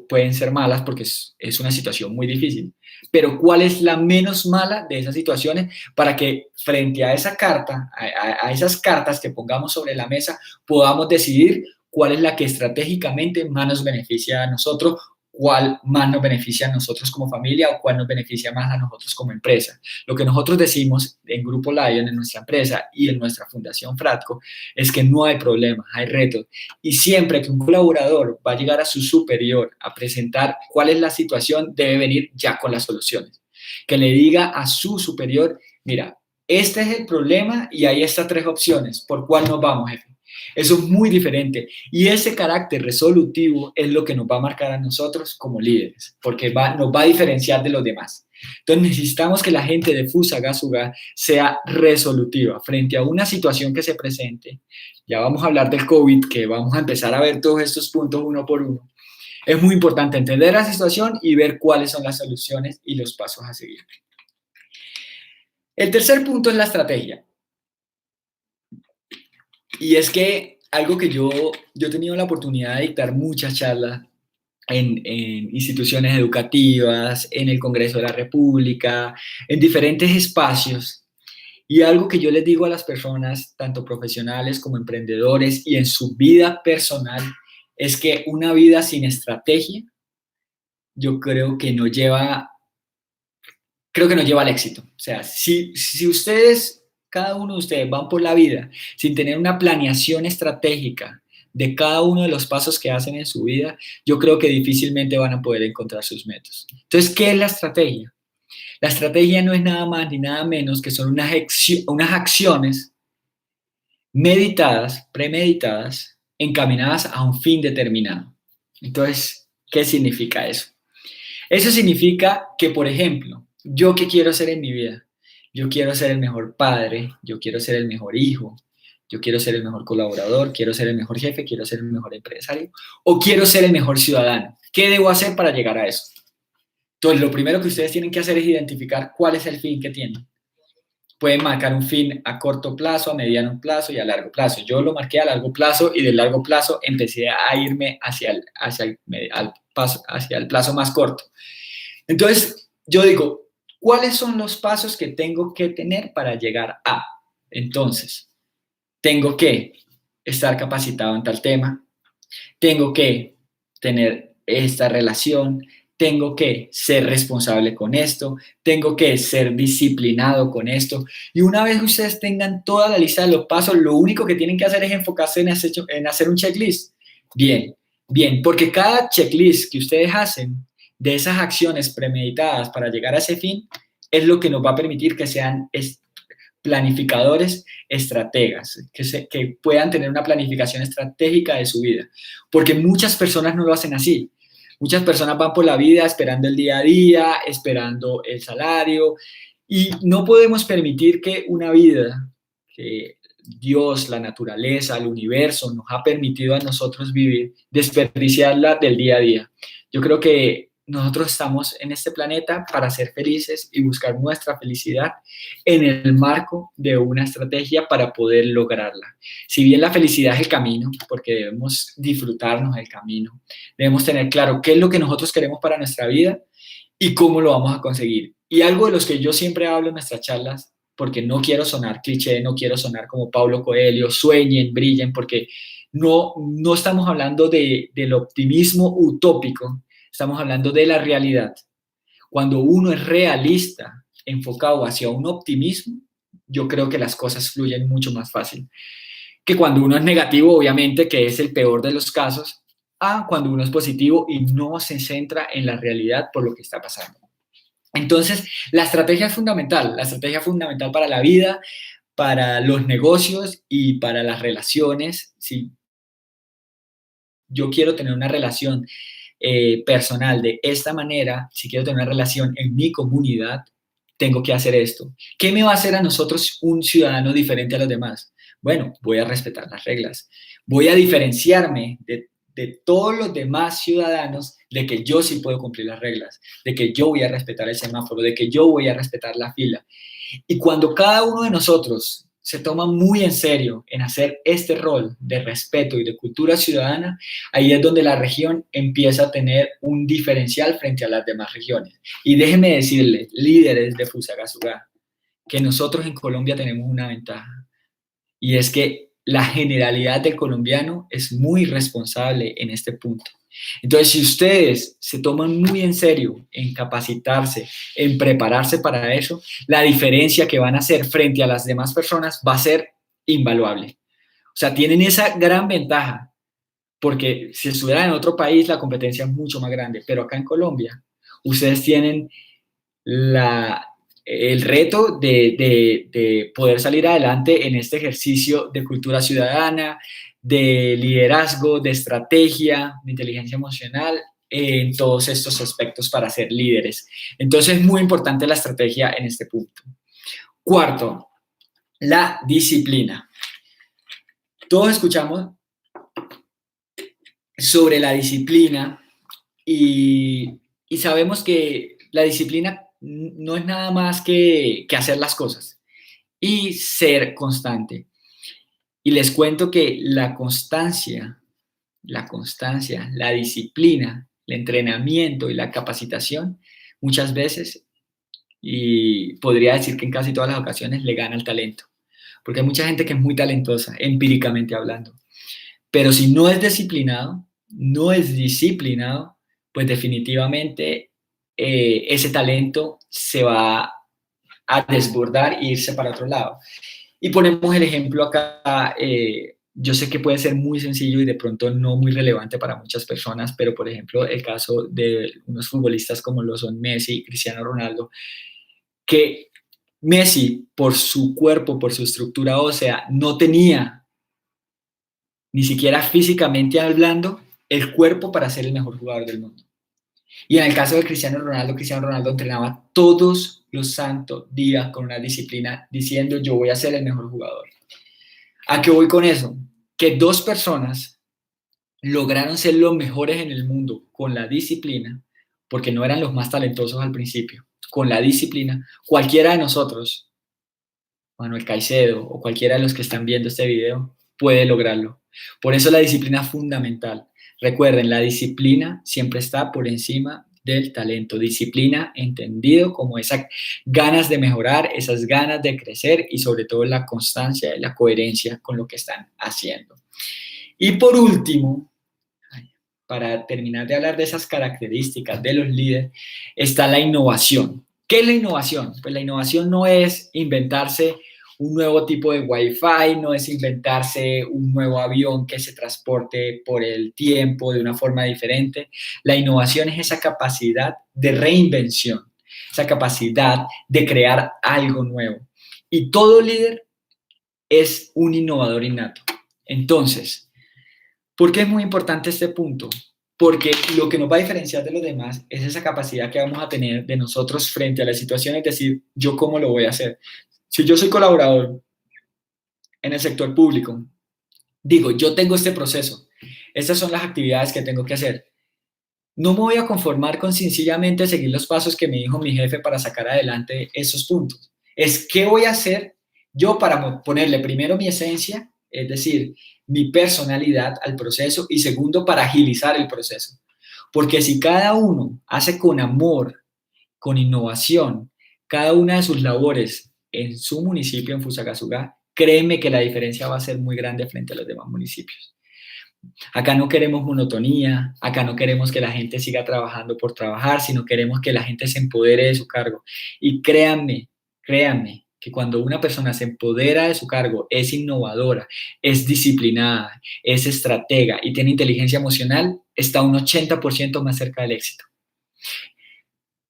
pueden ser malas porque es una situación muy difícil. Pero ¿cuál es la menos mala de esas situaciones para que frente a esa carta, a esas cartas que pongamos sobre la mesa, podamos decidir cuál es la que estratégicamente más nos beneficia a nosotros, cuál más nos beneficia a nosotros como familia o cuál nos beneficia más a nosotros como empresa? Lo que nosotros decimos en Grupo Lion, en nuestra empresa y en nuestra Fundación Fratco, es que no hay problemas, hay retos. Y siempre que un colaborador va a llegar a su superior a presentar cuál es la situación, debe venir ya con las soluciones. Que le diga a su superior, mira, este es el problema y ahí están 3 opciones. ¿Por cuál nos vamos, jefe? Eso es muy diferente. Y ese carácter resolutivo es lo que nos va a marcar a nosotros como líderes, porque nos va a diferenciar de los demás. Entonces necesitamos que la gente de Fusagasugá sea resolutiva frente a una situación que se presente. Ya vamos a hablar del COVID, que vamos a empezar a ver todos estos puntos uno por uno. Es muy importante entender la situación y ver cuáles son las soluciones y los pasos a seguir. El tercer punto es la estrategia. Y es que algo que yo he tenido la oportunidad de dictar muchas charlas en instituciones educativas, en el Congreso de la República, en diferentes espacios. Y algo que yo les digo a las personas, tanto profesionales como emprendedores y en su vida personal, es que una vida sin estrategia, yo creo que no lleva al éxito. O sea, si ustedes, cada uno de ustedes van por la vida sin tener una planeación estratégica de cada uno de los pasos que hacen en su vida, yo creo que difícilmente van a poder encontrar sus metas. Entonces, ¿qué es la estrategia? La estrategia no es nada más ni nada menos que son unas acciones meditadas, premeditadas, encaminadas a un fin determinado. Entonces, ¿qué significa eso? Eso significa que, por ejemplo, ¿yo qué quiero ser en mi vida? Yo quiero ser el mejor padre, yo quiero ser el mejor hijo, yo quiero ser el mejor colaborador, quiero ser el mejor jefe, quiero ser el mejor empresario o quiero ser el mejor ciudadano. ¿Qué debo hacer para llegar a eso? Entonces, lo primero que ustedes tienen que hacer es identificar cuál es el fin que tienen. Pueden marcar un fin a corto plazo, a mediano plazo y a largo plazo. Yo lo marqué a largo plazo y del largo plazo empecé a irme hacia el plazo más corto. Entonces, yo digo, ¿cuáles son los pasos que tengo que tener para llegar a? Entonces, tengo que estar capacitado en tal tema, tengo que tener esta relación, tengo que ser responsable con esto, tengo que ser disciplinado con esto. Y una vez que ustedes tengan toda la lista de los pasos, lo único que tienen que hacer es enfocarse en hacer un checklist. Bien, bien, porque cada checklist que ustedes hacen de esas acciones premeditadas para llegar a ese fin es lo que nos va a permitir que sean planificadores, estrategas, que puedan tener una planificación estratégica de su vida, porque muchas personas no lo hacen así. Muchas personas van por la vida esperando el día a día, esperando el salario, y no podemos permitir que una vida que Dios, la naturaleza, el universo nos ha permitido a nosotros vivir, desperdiciarla del día a día. Yo creo que nosotros estamos en este planeta para ser felices y buscar nuestra felicidad en el marco de una estrategia para poder lograrla. Si bien la felicidad es el camino, porque debemos disfrutarnos del camino, debemos tener claro qué es lo que nosotros queremos para nuestra vida y cómo lo vamos a conseguir. Y algo de los que yo siempre hablo en nuestras charlas, porque no quiero sonar cliché, no quiero sonar como Paulo Coelho, sueñen, brillen, porque no estamos hablando del optimismo utópico, estamos hablando de la realidad. Cuando uno es realista, enfocado hacia un optimismo, yo creo que las cosas fluyen mucho más fácil que cuando uno es negativo, obviamente, que es el peor de los casos, a cuando uno es positivo y no se centra en la realidad por lo que está pasando. Entonces, la estrategia es fundamental para la vida, para los negocios y para las relaciones. Si yo quiero tener una relación personal de esta manera, si quiero tener una relación en mi comunidad, tengo que hacer esto. ¿Qué me va a hacer a nosotros un ciudadano diferente a los demás? Bueno, voy a respetar las reglas. Voy a diferenciarme de todos los demás ciudadanos de que yo sí puedo cumplir las reglas, de que yo voy a respetar el semáforo, de que yo voy a respetar la fila. Y cuando cada uno de nosotros se toma muy en serio en hacer este rol de respeto y de cultura ciudadana, ahí es donde la región empieza a tener un diferencial frente a las demás regiones. Y déjenme decirles, líderes de Fusagasugá, que nosotros en Colombia tenemos una ventaja, y es que la generalidad del colombiano es muy responsable en este punto. Entonces, si ustedes se toman muy en serio en capacitarse, en prepararse para eso, la diferencia que van a hacer frente a las demás personas va a ser invaluable. O sea, tienen esa gran ventaja, porque si estuvieran en otro país, la competencia es mucho más grande, pero acá en Colombia, ustedes tienen la, el reto de poder salir adelante en este ejercicio de cultura ciudadana, de liderazgo, de estrategia, de inteligencia emocional, en todos estos aspectos para ser líderes. Entonces es muy importante la estrategia en este punto. Cuarto, la disciplina. Todos escuchamos sobre la disciplina y sabemos que la disciplina no es nada más que hacer las cosas y ser constante. Y les cuento que la disciplina, el entrenamiento y la capacitación, muchas veces, y podría decir que en casi todas las ocasiones, le gana el talento. Porque hay mucha gente que es muy talentosa, empíricamente hablando. Pero si no es disciplinado, pues definitivamente ese talento se va a desbordar e irse para otro lado. Y ponemos el ejemplo acá, yo sé que puede ser muy sencillo y de pronto no muy relevante para muchas personas, pero por ejemplo el caso de unos futbolistas como lo son Messi y Cristiano Ronaldo, que Messi por su cuerpo, por su estructura ósea, no tenía ni siquiera físicamente hablando el cuerpo para ser el mejor jugador del mundo. Y en el caso de Cristiano Ronaldo entrenaba todos los santos días con una disciplina diciendo yo voy a ser el mejor jugador. ¿A qué voy con eso? Que dos personas lograron ser los mejores en el mundo con la disciplina, porque no eran los más talentosos al principio, con la disciplina, cualquiera de nosotros, Manuel Caicedo o cualquiera de los que están viendo este video, puede lograrlo. Por eso la disciplina es fundamental. Recuerden, la disciplina siempre está por encima del talento. Disciplina entendido como esas ganas de mejorar, esas ganas de crecer y sobre todo la constancia y la coherencia con lo que están haciendo. Y por último, para terminar de hablar de esas características de los líderes, está la innovación. ¿Qué es la innovación? Pues la innovación no es inventarse un nuevo tipo de Wi-Fi, no es inventarse un nuevo avión que se transporte por el tiempo de una forma diferente. La innovación es esa capacidad de reinvención, esa capacidad de crear algo nuevo. Y todo líder es un innovador innato. Entonces, ¿por qué es muy importante este punto? Porque lo que nos va a diferenciar de los demás es esa capacidad que vamos a tener de nosotros frente a la situación, es decir, ¿yo cómo lo voy a hacer? Si yo soy colaborador en el sector público, digo, yo tengo este proceso, estas son las actividades que tengo que hacer. No me voy a conformar con sencillamente seguir los pasos que me dijo mi jefe para sacar adelante esos puntos. Es qué voy a hacer yo para ponerle primero mi esencia, es decir, mi personalidad al proceso y segundo, para agilizar el proceso. Porque si cada uno hace con amor, con innovación, cada una de sus labores en su municipio, en Fusagasugá, créeme que la diferencia va a ser muy grande frente a los demás municipios. Acá no queremos monotonía, acá no queremos que la gente siga trabajando por trabajar, sino queremos que la gente se empodere de su cargo. Y créanme, que cuando una persona se empodera de su cargo, es innovadora, es disciplinada, es estratega y tiene inteligencia emocional, está un 80% más cerca del éxito.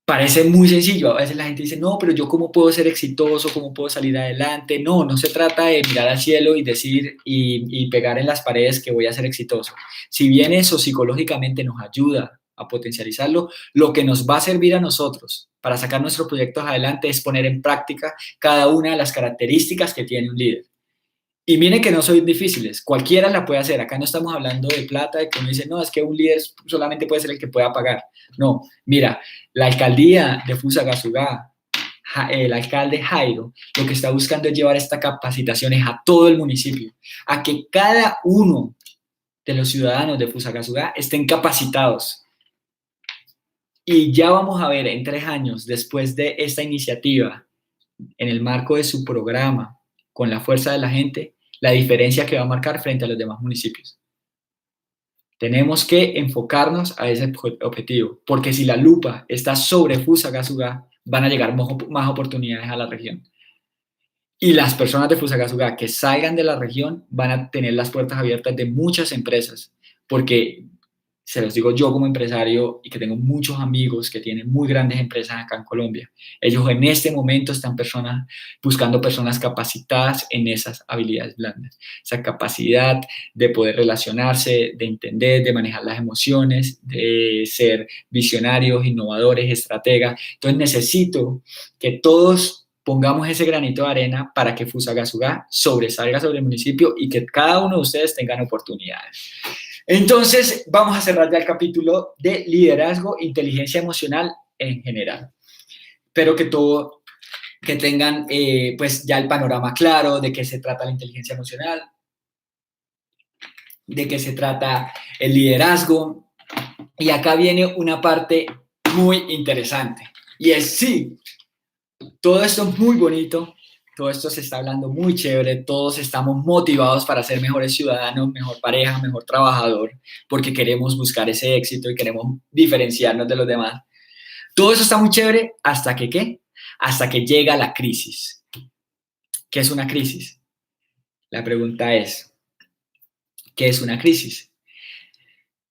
Parece muy sencillo, a veces la gente dice, no, pero yo cómo puedo ser exitoso, cómo puedo salir adelante. No, no se trata de mirar al cielo y decir y pegar en las paredes que voy a ser exitoso. Si bien eso psicológicamente nos ayuda a potencializarlo, lo que nos va a servir a nosotros para sacar nuestros proyectos adelante es poner en práctica cada una de las características que tiene un líder. Y miren que no son difíciles, cualquiera la puede hacer. Acá no estamos hablando de plata, de que uno dice, no, es que un líder solamente puede ser el que pueda pagar. No, mira, la alcaldía de Fusagasugá, el alcalde Jairo, lo que está buscando es llevar estas capacitaciones a todo el municipio, a que cada uno de los ciudadanos de Fusagasugá estén capacitados. Y ya vamos a ver en 3 años, después de esta iniciativa, en el marco de su programa, con la fuerza de la gente, la diferencia que va a marcar frente a los demás municipios. Tenemos que enfocarnos a ese objetivo, porque si la lupa está sobre Fusagasugá, van a llegar más oportunidades a la región. Y las personas de Fusagasugá que salgan de la región van a tener las puertas abiertas de muchas empresas, porque se los digo yo como empresario y que tengo muchos amigos que tienen muy grandes empresas acá en Colombia. Ellos en este momento están buscando personas capacitadas en esas habilidades blandas, esa capacidad de poder relacionarse, de entender, de manejar las emociones, de ser visionarios, innovadores, estrategas. Entonces necesito que todos pongamos ese granito de arena para que Fusagasugá sobresalga sobre el municipio y que cada uno de ustedes tengan oportunidades. Entonces, vamos a cerrar ya el capítulo de liderazgo, inteligencia emocional en general. Espero que tengan pues ya el panorama claro de qué se trata la inteligencia emocional. de qué se trata el liderazgo. Y acá viene una parte muy interesante. Y es, sí, todo esto es muy bonito, todo esto se está hablando muy chévere, todos estamos motivados para ser mejores ciudadanos, mejor pareja, mejor trabajador, porque queremos buscar ese éxito y queremos diferenciarnos de los demás. Todo eso está muy chévere hasta que, ¿qué? Hasta que llega la crisis. ¿Qué es una crisis? La pregunta es, ¿qué es una crisis?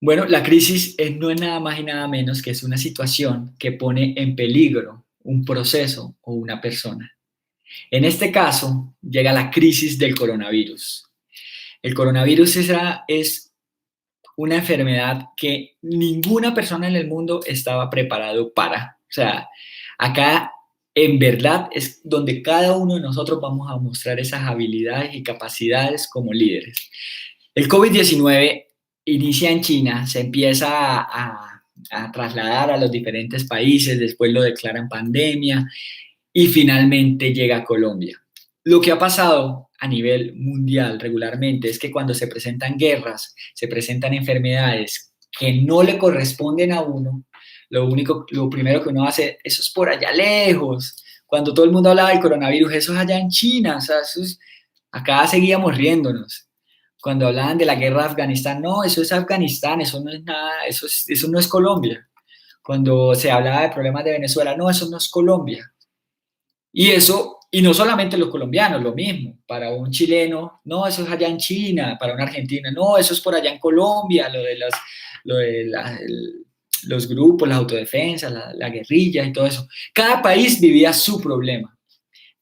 Bueno, la crisis no es nada más y nada menos que es una situación que pone en peligro un proceso o una persona. En este caso, llega la crisis del coronavirus. El coronavirus es una enfermedad que ninguna persona en el mundo estaba preparado para. O sea, acá en verdad es donde cada uno de nosotros vamos a mostrar esas habilidades y capacidades como líderes. El COVID-19 inicia en China, se empieza a trasladar a los diferentes países, después lo declaran pandemia y finalmente llega a Colombia. Lo que ha pasado a nivel mundial regularmente es que cuando se presentan guerras, se presentan enfermedades que no le corresponden a uno, lo primero que uno hace, eso es por allá lejos. Cuando todo el mundo hablaba del coronavirus, eso es allá en China, o sea, acá seguíamos riéndonos. Cuando hablaban de la guerra de Afganistán, no, eso es Afganistán, eso no es nada, eso no es Colombia. Cuando se hablaba de problemas de Venezuela, no, eso no es Colombia. Y eso, y no solamente los colombianos, lo mismo, para un chileno, no, eso es allá en China, para un argentino, no, eso es por allá en Colombia, los grupos, las autodefensas, la guerrilla y todo eso. Cada país vivía su problema.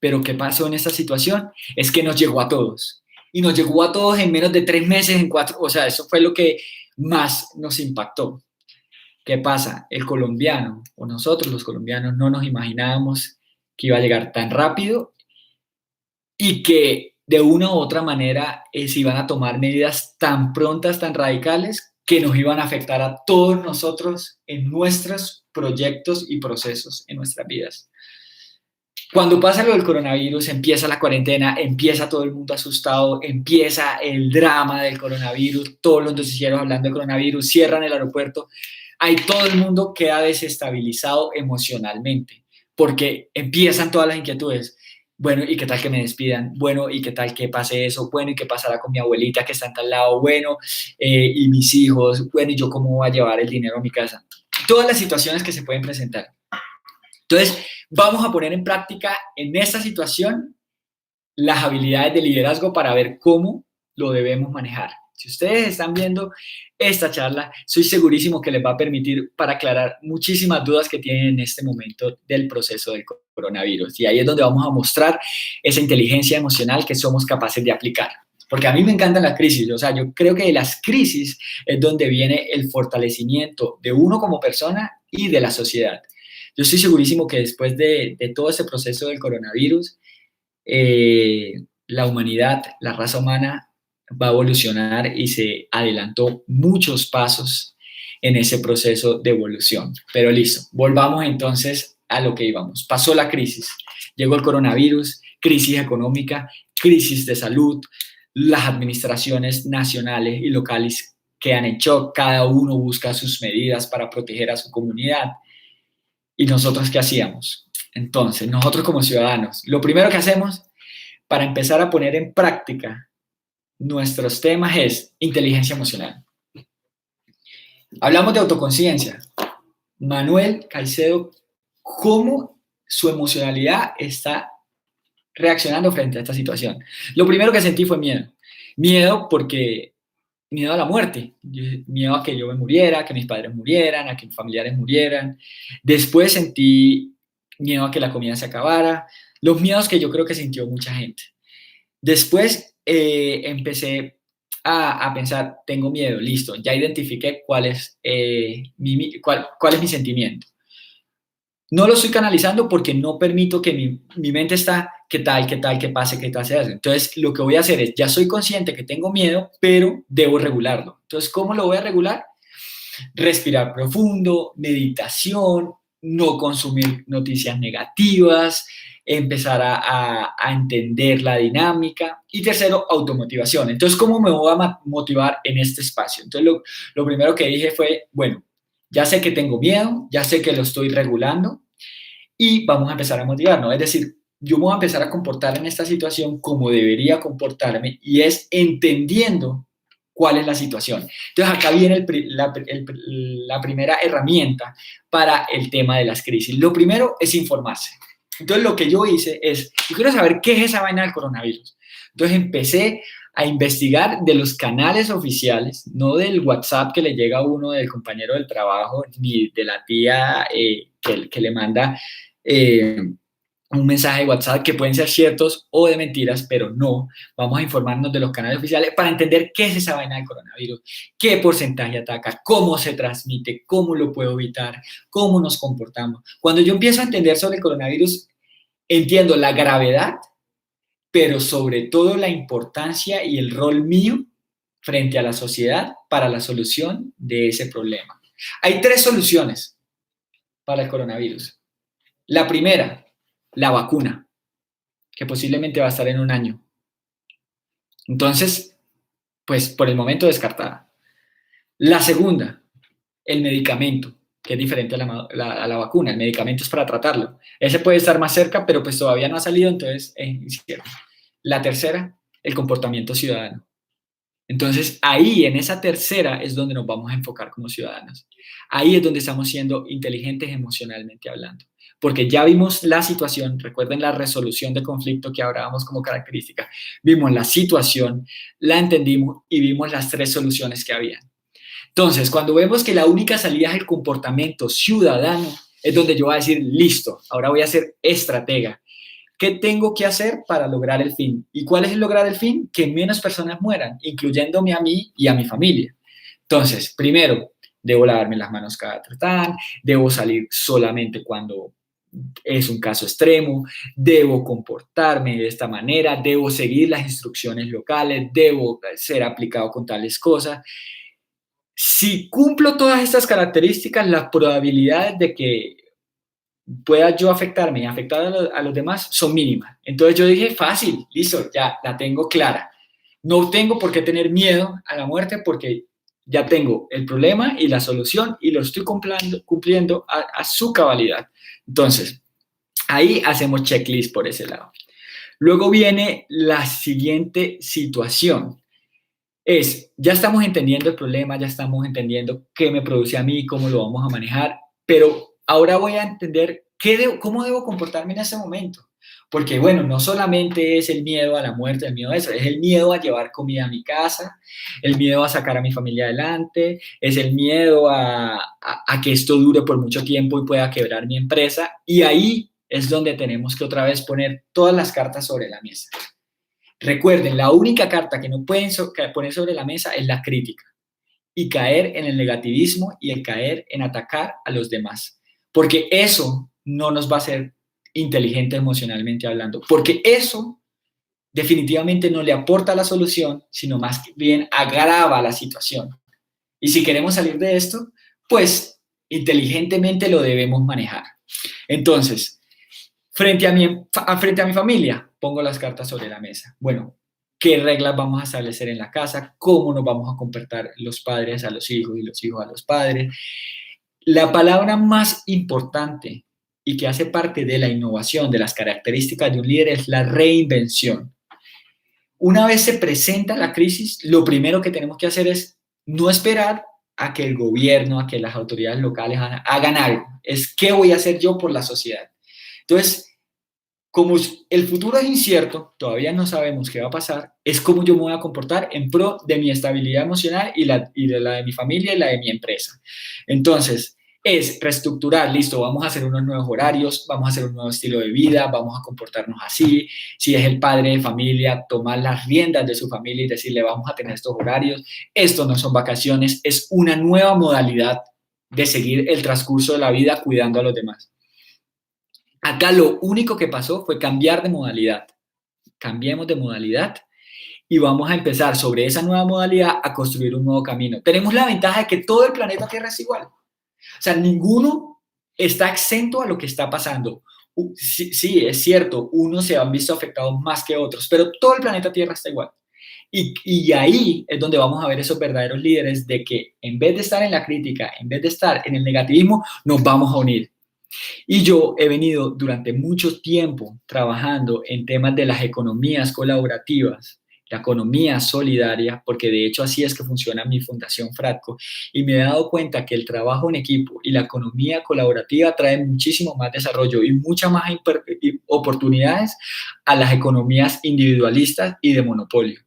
Pero ¿qué pasó en esta situación? Es que nos llegó a todos. Y nos llegó a todos en menos de 3 meses, en 4, o sea, eso fue lo que más nos impactó. ¿Qué pasa? El colombiano, o nosotros los colombianos, no nos imaginábamos que iba a llegar tan rápido y que de una u otra manera se iban a tomar medidas tan prontas, tan radicales, que nos iban a afectar a todos nosotros en nuestros proyectos y procesos en nuestras vidas. Cuando pasa lo del coronavirus, empieza la cuarentena, empieza todo el mundo asustado, empieza el drama del coronavirus, todos los noticieros hablando de coronavirus, cierran el aeropuerto, ahí todo el mundo queda desestabilizado emocionalmente, porque empiezan todas las inquietudes. Bueno, ¿y qué tal que me despidan? Bueno, ¿y qué tal que pase eso? Bueno, ¿y qué pasará con mi abuelita que está en tal lado? Bueno, y mis hijos, bueno, ¿y yo cómo voy a llevar el dinero a mi casa? Todas las situaciones que se pueden presentar. Entonces, vamos a poner en práctica en esta situación las habilidades de liderazgo para ver cómo lo debemos manejar. Si ustedes están viendo esta charla, soy segurísimo que les va a permitir para aclarar muchísimas dudas que tienen en este momento del proceso del coronavirus. Y ahí es donde vamos a mostrar esa inteligencia emocional que somos capaces de aplicar. Porque a mí me encantan las crisis, o sea, yo creo que de las crisis es donde viene el fortalecimiento de uno como persona y de la sociedad. Yo estoy segurísimo que después de todo ese proceso del coronavirus, la humanidad, la raza humana va a evolucionar y se adelantó muchos pasos en ese proceso de evolución. Pero listo, volvamos entonces a lo que íbamos. Pasó la crisis, llegó el coronavirus, crisis económica, crisis de salud, las administraciones nacionales y locales quedan en shock, cada uno busca sus medidas para proteger a su comunidad. ¿Y nosotros qué hacíamos? Entonces, nosotros como ciudadanos, lo primero que hacemos para empezar a poner en práctica nuestros temas es inteligencia emocional. Hablamos de autoconciencia. Manuel Caicedo, ¿cómo su emocionalidad está reaccionando frente a esta situación? Lo primero que sentí fue miedo. Miedo a la muerte, miedo a que yo me muriera, a que mis padres murieran, a que mis familiares murieran. Después sentí miedo a que la comida se acabara, los miedos que yo creo que sintió mucha gente. Después empecé a pensar, tengo miedo, listo, ya identifiqué cuál es mi sentimiento. No lo estoy canalizando porque no permito que mi mente está, qué tal, qué pase, qué tal se hace. Entonces, lo que voy a hacer es, ya soy consciente que tengo miedo, pero debo regularlo. Entonces, ¿cómo lo voy a regular? Respirar profundo, meditación, no consumir noticias negativas, empezar a entender la dinámica. Y tercero, automotivación. Entonces, ¿cómo me voy a motivar en este espacio? Entonces, lo primero que dije fue, bueno, ya sé que tengo miedo, ya sé que lo estoy regulando y vamos a empezar a motivarnos. Es decir, yo me voy a empezar a comportar en esta situación como debería comportarme y es entendiendo cuál es la situación. Entonces, acá viene la primera herramienta para el tema de las crisis. Lo primero es informarse. Entonces, lo que yo hice es, yo quiero saber qué es esa vaina del coronavirus. Entonces, empecé a investigar de los canales oficiales, no del WhatsApp que le llega a uno del compañero del trabajo, ni de la tía que le manda un mensaje de WhatsApp que pueden ser ciertos o de mentiras, pero no. Vamos a informarnos de los canales oficiales para entender qué es esa vaina del coronavirus, qué porcentaje ataca, cómo se transmite, cómo lo puedo evitar, cómo nos comportamos. Cuando yo empiezo a entender sobre el coronavirus, entiendo la gravedad, pero sobre todo la importancia y el rol mío frente a la sociedad para la solución de ese problema. Hay 3 soluciones para el coronavirus. La primera, la vacuna, que posiblemente va a estar en 1 año. Entonces, pues por el momento descartada. La segunda, el medicamento, que es diferente a la vacuna. El medicamento es para tratarlo. Ese puede estar más cerca, pero pues todavía no ha salido, entonces es incierto. La tercera, el comportamiento ciudadano. Entonces, ahí, en esa tercera, es donde nos vamos a enfocar como ciudadanos. Ahí es donde estamos siendo inteligentes emocionalmente hablando. Porque ya vimos la situación, recuerden la resolución de conflicto que hablábamos como característica. Vimos la situación, la entendimos y vimos las 3 soluciones que había. Entonces, cuando vemos que la única salida es el comportamiento ciudadano, es donde yo voy a decir, listo, ahora voy a ser estratega. ¿Qué tengo que hacer para lograr el fin? ¿Y cuál es el lograr el fin? Que menos personas mueran, incluyéndome a mí y a mi familia. Entonces, primero, debo lavarme las manos cada tratán, debo salir solamente cuando es un caso extremo, debo comportarme de esta manera, debo seguir las instrucciones locales, debo ser aplicado con tales cosas. Si cumplo todas estas características, las probabilidades de que pueda yo afectarme y afectar a los demás son mínimas. Entonces yo dije, fácil, listo, ya la tengo clara. No tengo por qué tener miedo a la muerte porque ya tengo el problema y la solución y lo estoy cumpliendo a su cabalidad. Entonces, ahí hacemos checklist por ese lado. Luego viene la siguiente situación. Ya estamos entendiendo el problema, ya estamos entendiendo qué me produce a mí, cómo lo vamos a manejar, pero ahora voy a entender cómo debo comportarme en ese momento. Porque, bueno, no solamente es el miedo a la muerte, el miedo a eso, es el miedo a llevar comida a mi casa, el miedo a sacar a mi familia adelante, es el miedo a que esto dure por mucho tiempo y pueda quebrar mi empresa. Y ahí es donde tenemos que otra vez poner todas las cartas sobre la mesa. Recuerden, la única carta que no pueden poner sobre la mesa es la crítica y caer en el negativismo y el caer en atacar a los demás, porque eso no nos va a hacer inteligentes emocionalmente hablando, porque eso definitivamente no le aporta la solución, sino más bien agrava la situación. Y si queremos salir de esto, pues inteligentemente lo debemos manejar. Entonces, frente a mi familia, pongo las cartas sobre la mesa. Bueno, ¿qué reglas vamos a establecer en la casa? ¿Cómo nos vamos a comportar los padres a los hijos y los hijos a los padres? La palabra más importante y que hace parte de la innovación, de las características de un líder, es la reinvención. Una vez se presenta la crisis, lo primero que tenemos que hacer es no esperar a que el gobierno, a que las autoridades locales hagan algo. Es qué voy a hacer yo por la sociedad. Entonces, como el futuro es incierto, todavía no sabemos qué va a pasar, es cómo yo me voy a comportar en pro de mi estabilidad emocional y de la de mi familia y la de mi empresa. Entonces, es reestructurar, listo, vamos a hacer unos nuevos horarios, vamos a hacer un nuevo estilo de vida, vamos a comportarnos así. Si es el padre de familia, tomar las riendas de su familia y decirle, vamos a tener estos horarios, esto no son vacaciones, es una nueva modalidad de seguir el transcurso de la vida cuidando a los demás. Acá lo único que pasó fue cambiar de modalidad. Cambiemos de modalidad y vamos a empezar sobre esa nueva modalidad a construir un nuevo camino. Tenemos la ventaja de que todo el planeta Tierra es igual. O sea, ninguno está exento a lo que está pasando. Sí, sí, es cierto, unos se han visto afectados más que otros, pero todo el planeta Tierra está igual. Y ahí es donde vamos a ver esos verdaderos líderes de que en vez de estar en la crítica, en vez de estar en el negativismo, nos vamos a unir. Y yo he venido durante mucho tiempo trabajando en temas de las economías colaborativas, la economía solidaria, porque de hecho así es que funciona mi fundación Fratco, y me he dado cuenta que el trabajo en equipo y la economía colaborativa trae muchísimo más desarrollo y muchas más oportunidades a las economías individualistas y de monopolio.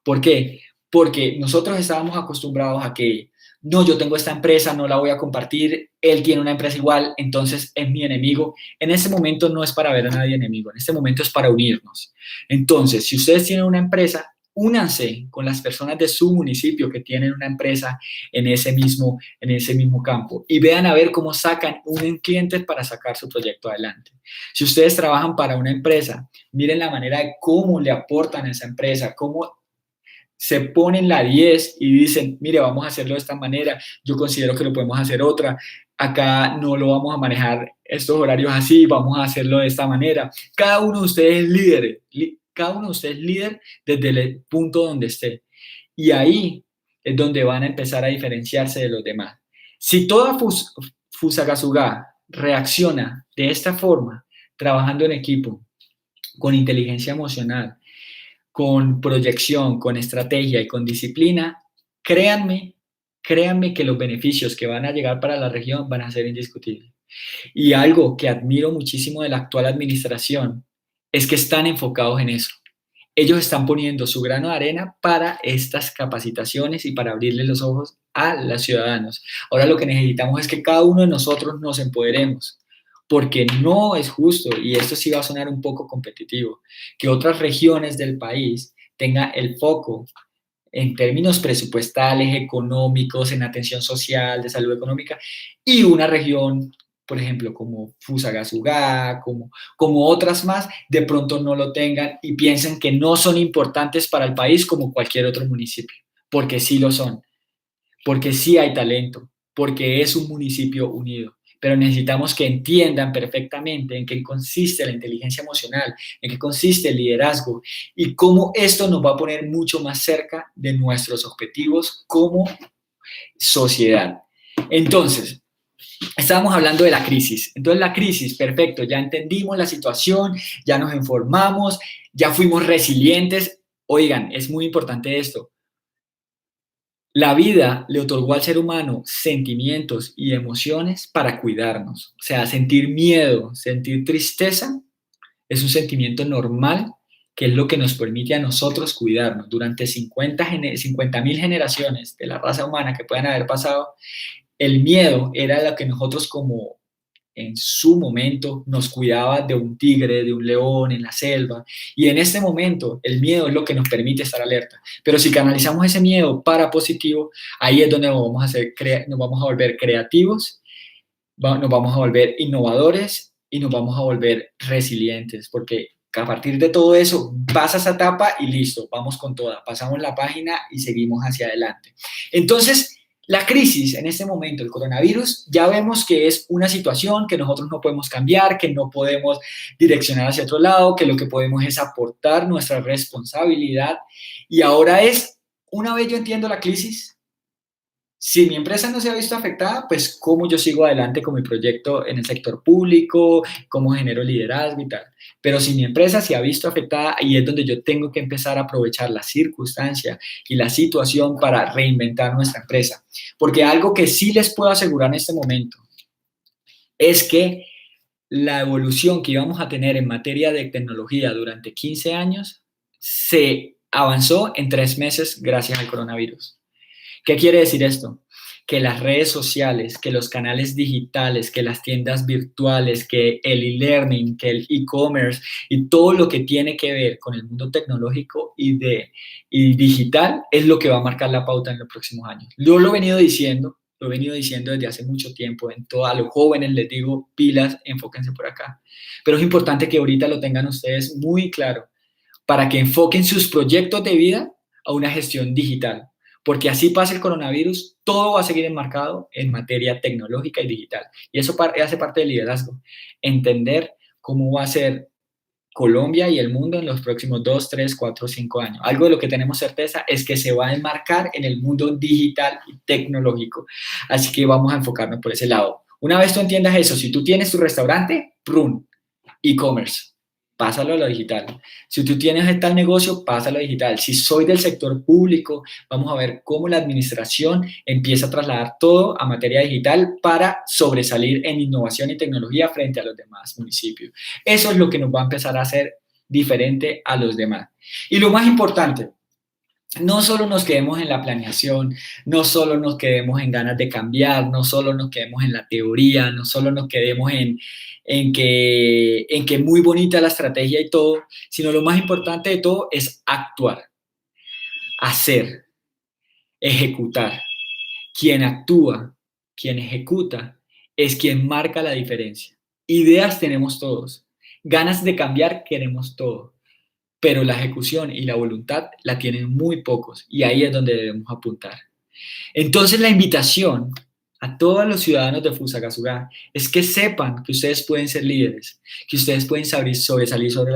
¿Por qué? Porque nosotros estábamos acostumbrados a que no, yo tengo esta empresa, no la voy a compartir, él tiene una empresa igual, entonces es mi enemigo. En este momento no es para ver a nadie enemigo, en este momento es para unirnos. Entonces, si ustedes tienen una empresa, únanse con las personas de su municipio que tienen una empresa en ese mismo campo y vean a ver cómo sacan un cliente para sacar su proyecto adelante. Si ustedes trabajan para una empresa, miren la manera de cómo le aportan a esa empresa, cómo se ponen la 10 y dicen, mire, vamos a hacerlo de esta manera, yo considero que lo podemos hacer otra, acá no lo vamos a manejar estos horarios así, vamos a hacerlo de esta manera. Cada uno de ustedes es líder, cada uno de ustedes es líder desde el punto donde esté. Y ahí es donde van a empezar a diferenciarse de los demás. Si toda Fusagasugá reacciona de esta forma, trabajando en equipo, con inteligencia emocional, con proyección, con estrategia y con disciplina, créanme, créanme que los beneficios que van a llegar para la región van a ser indiscutibles. Y algo que admiro muchísimo de la actual administración es que están enfocados en eso. Ellos están poniendo su grano de arena para estas capacitaciones y para abrirle los ojos a los ciudadanos. Ahora lo que necesitamos es que cada uno de nosotros nos empoderemos, porque no es justo, y esto sí va a sonar un poco competitivo, que otras regiones del país tengan el foco en términos presupuestales, económicos, en atención social, de salud económica, y una región, por ejemplo, como Fusagasugá, como otras más, de pronto no lo tengan y piensen que no son importantes para el país como cualquier otro municipio, porque sí lo son, porque sí hay talento, porque es un municipio unido. Pero necesitamos que entiendan perfectamente en qué consiste la inteligencia emocional, en qué consiste el liderazgo y cómo esto nos va a poner mucho más cerca de nuestros objetivos como sociedad. Entonces, estábamos hablando de la crisis. Entonces, la crisis, perfecto, ya entendimos la situación, ya nos informamos, ya fuimos resilientes. Oigan, es muy importante esto. La vida le otorgó al ser humano sentimientos y emociones para cuidarnos. O sea, sentir miedo, sentir tristeza es un sentimiento normal que es lo que nos permite a nosotros cuidarnos. Durante 50.000 generaciones de la raza humana que puedan haber pasado, el miedo era lo que nosotros como en su momento nos cuidaba de un tigre, de un león en la selva. Y en este momento el miedo es lo que nos permite estar alerta. Pero si canalizamos ese miedo para positivo, ahí es donde nos vamos a volver creativos, nos vamos a volver innovadores y nos vamos a volver resilientes, porque a partir de todo eso pasa esa etapa y listo, vamos con toda, pasamos la página y seguimos hacia adelante. Entonces, la crisis en este momento, el coronavirus, ya vemos que es una situación que nosotros no podemos cambiar, que no podemos direccionar hacia otro lado, que lo que podemos es aportar nuestra responsabilidad. Y ahora es, una vez yo entiendo la crisis, si mi empresa no se ha visto afectada, pues cómo yo sigo adelante con mi proyecto en el sector público, cómo genero liderazgo y tal. Pero si mi empresa se ha visto afectada, ahí es donde yo tengo que empezar a aprovechar la circunstancia y la situación para reinventar nuestra empresa. Porque algo que sí les puedo asegurar en este momento es que la evolución que íbamos a tener en materia de tecnología durante 15 años se avanzó en 3 meses gracias al coronavirus. ¿Qué quiere decir esto? Que las redes sociales, que los canales digitales, que las tiendas virtuales, que el e-learning, que el e-commerce y todo lo que tiene que ver con el mundo tecnológico y digital es lo que va a marcar la pauta en los próximos años. Yo lo he venido diciendo desde hace mucho tiempo. A los jóvenes les digo, pilas, enfóquense por acá. Pero es importante que ahorita lo tengan ustedes muy claro para que enfoquen sus proyectos de vida a una gestión digital. porque así pasa el coronavirus, todo va a seguir enmarcado en materia tecnológica y digital. Y eso hace parte del liderazgo, entender cómo va a ser Colombia y el mundo en los próximos 2, 3, 4, 5 años. Algo de lo que tenemos certeza es que se va a enmarcar en el mundo digital y tecnológico. Así que vamos a enfocarnos por ese lado. Una vez tú entiendas eso, si tú tienes tu restaurante, ¡prun! E-commerce, pásalo a lo digital. Si tú tienes tal negocio, pásalo a lo digital. Si soy del sector público, vamos a ver cómo la administración empieza a trasladar todo a materia digital para sobresalir en innovación y tecnología frente a los demás municipios. Eso es lo que nos va a empezar a hacer diferente a los demás. Y lo más importante, no solo nos quedemos en la planeación, no solo nos quedemos en ganas de cambiar, no solo nos quedemos en la teoría, no solo nos quedemos en que muy bonita la estrategia y todo, sino lo más importante de todo es actuar, hacer, ejecutar. Quien actúa, quien ejecuta, es quien marca la diferencia. Ideas tenemos todos, ganas de cambiar queremos todos, pero la ejecución y la voluntad la tienen muy pocos y ahí es donde debemos apuntar. Entonces la invitación a todos los ciudadanos de Fusagasugá es que sepan que ustedes pueden ser líderes, que ustedes pueden sobresalir sobre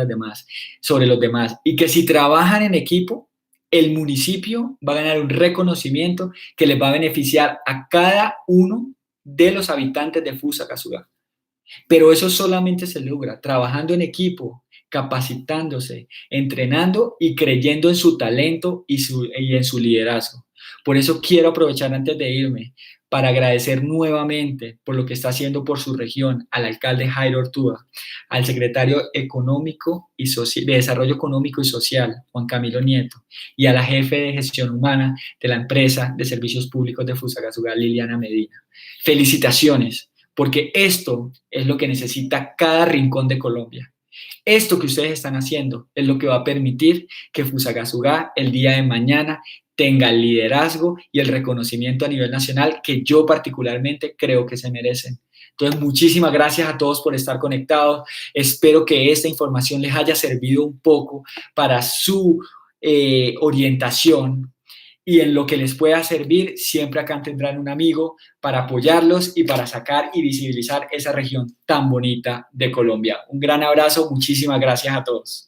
los demás y que si trabajan en equipo, el municipio va a ganar un reconocimiento que les va a beneficiar a cada uno de los habitantes de Fusagasugá. Pero eso solamente se logra trabajando en equipo, capacitándose, entrenando y creyendo en su talento y en su liderazgo. Por eso quiero aprovechar antes de irme para agradecer nuevamente por lo que está haciendo por su región al alcalde Jairo Ortúa, al secretario económico y de Desarrollo Económico y Social, Juan Camilo Nieto, y a la jefe de gestión humana de la empresa de servicios públicos de Fusagasugá, Liliana Medina. Felicitaciones, porque esto es lo que necesita cada rincón de Colombia. Esto que ustedes están haciendo es lo que va a permitir que Fusagasugá el día de mañana tenga el liderazgo y el reconocimiento a nivel nacional que yo particularmente creo que se merecen. Entonces, muchísimas gracias a todos por estar conectados. Espero que esta información les haya servido un poco para su orientación y en lo que les pueda servir, siempre acá tendrán un amigo para apoyarlos y para sacar y visibilizar esa región tan bonita de Colombia. Un gran abrazo, muchísimas gracias a todos.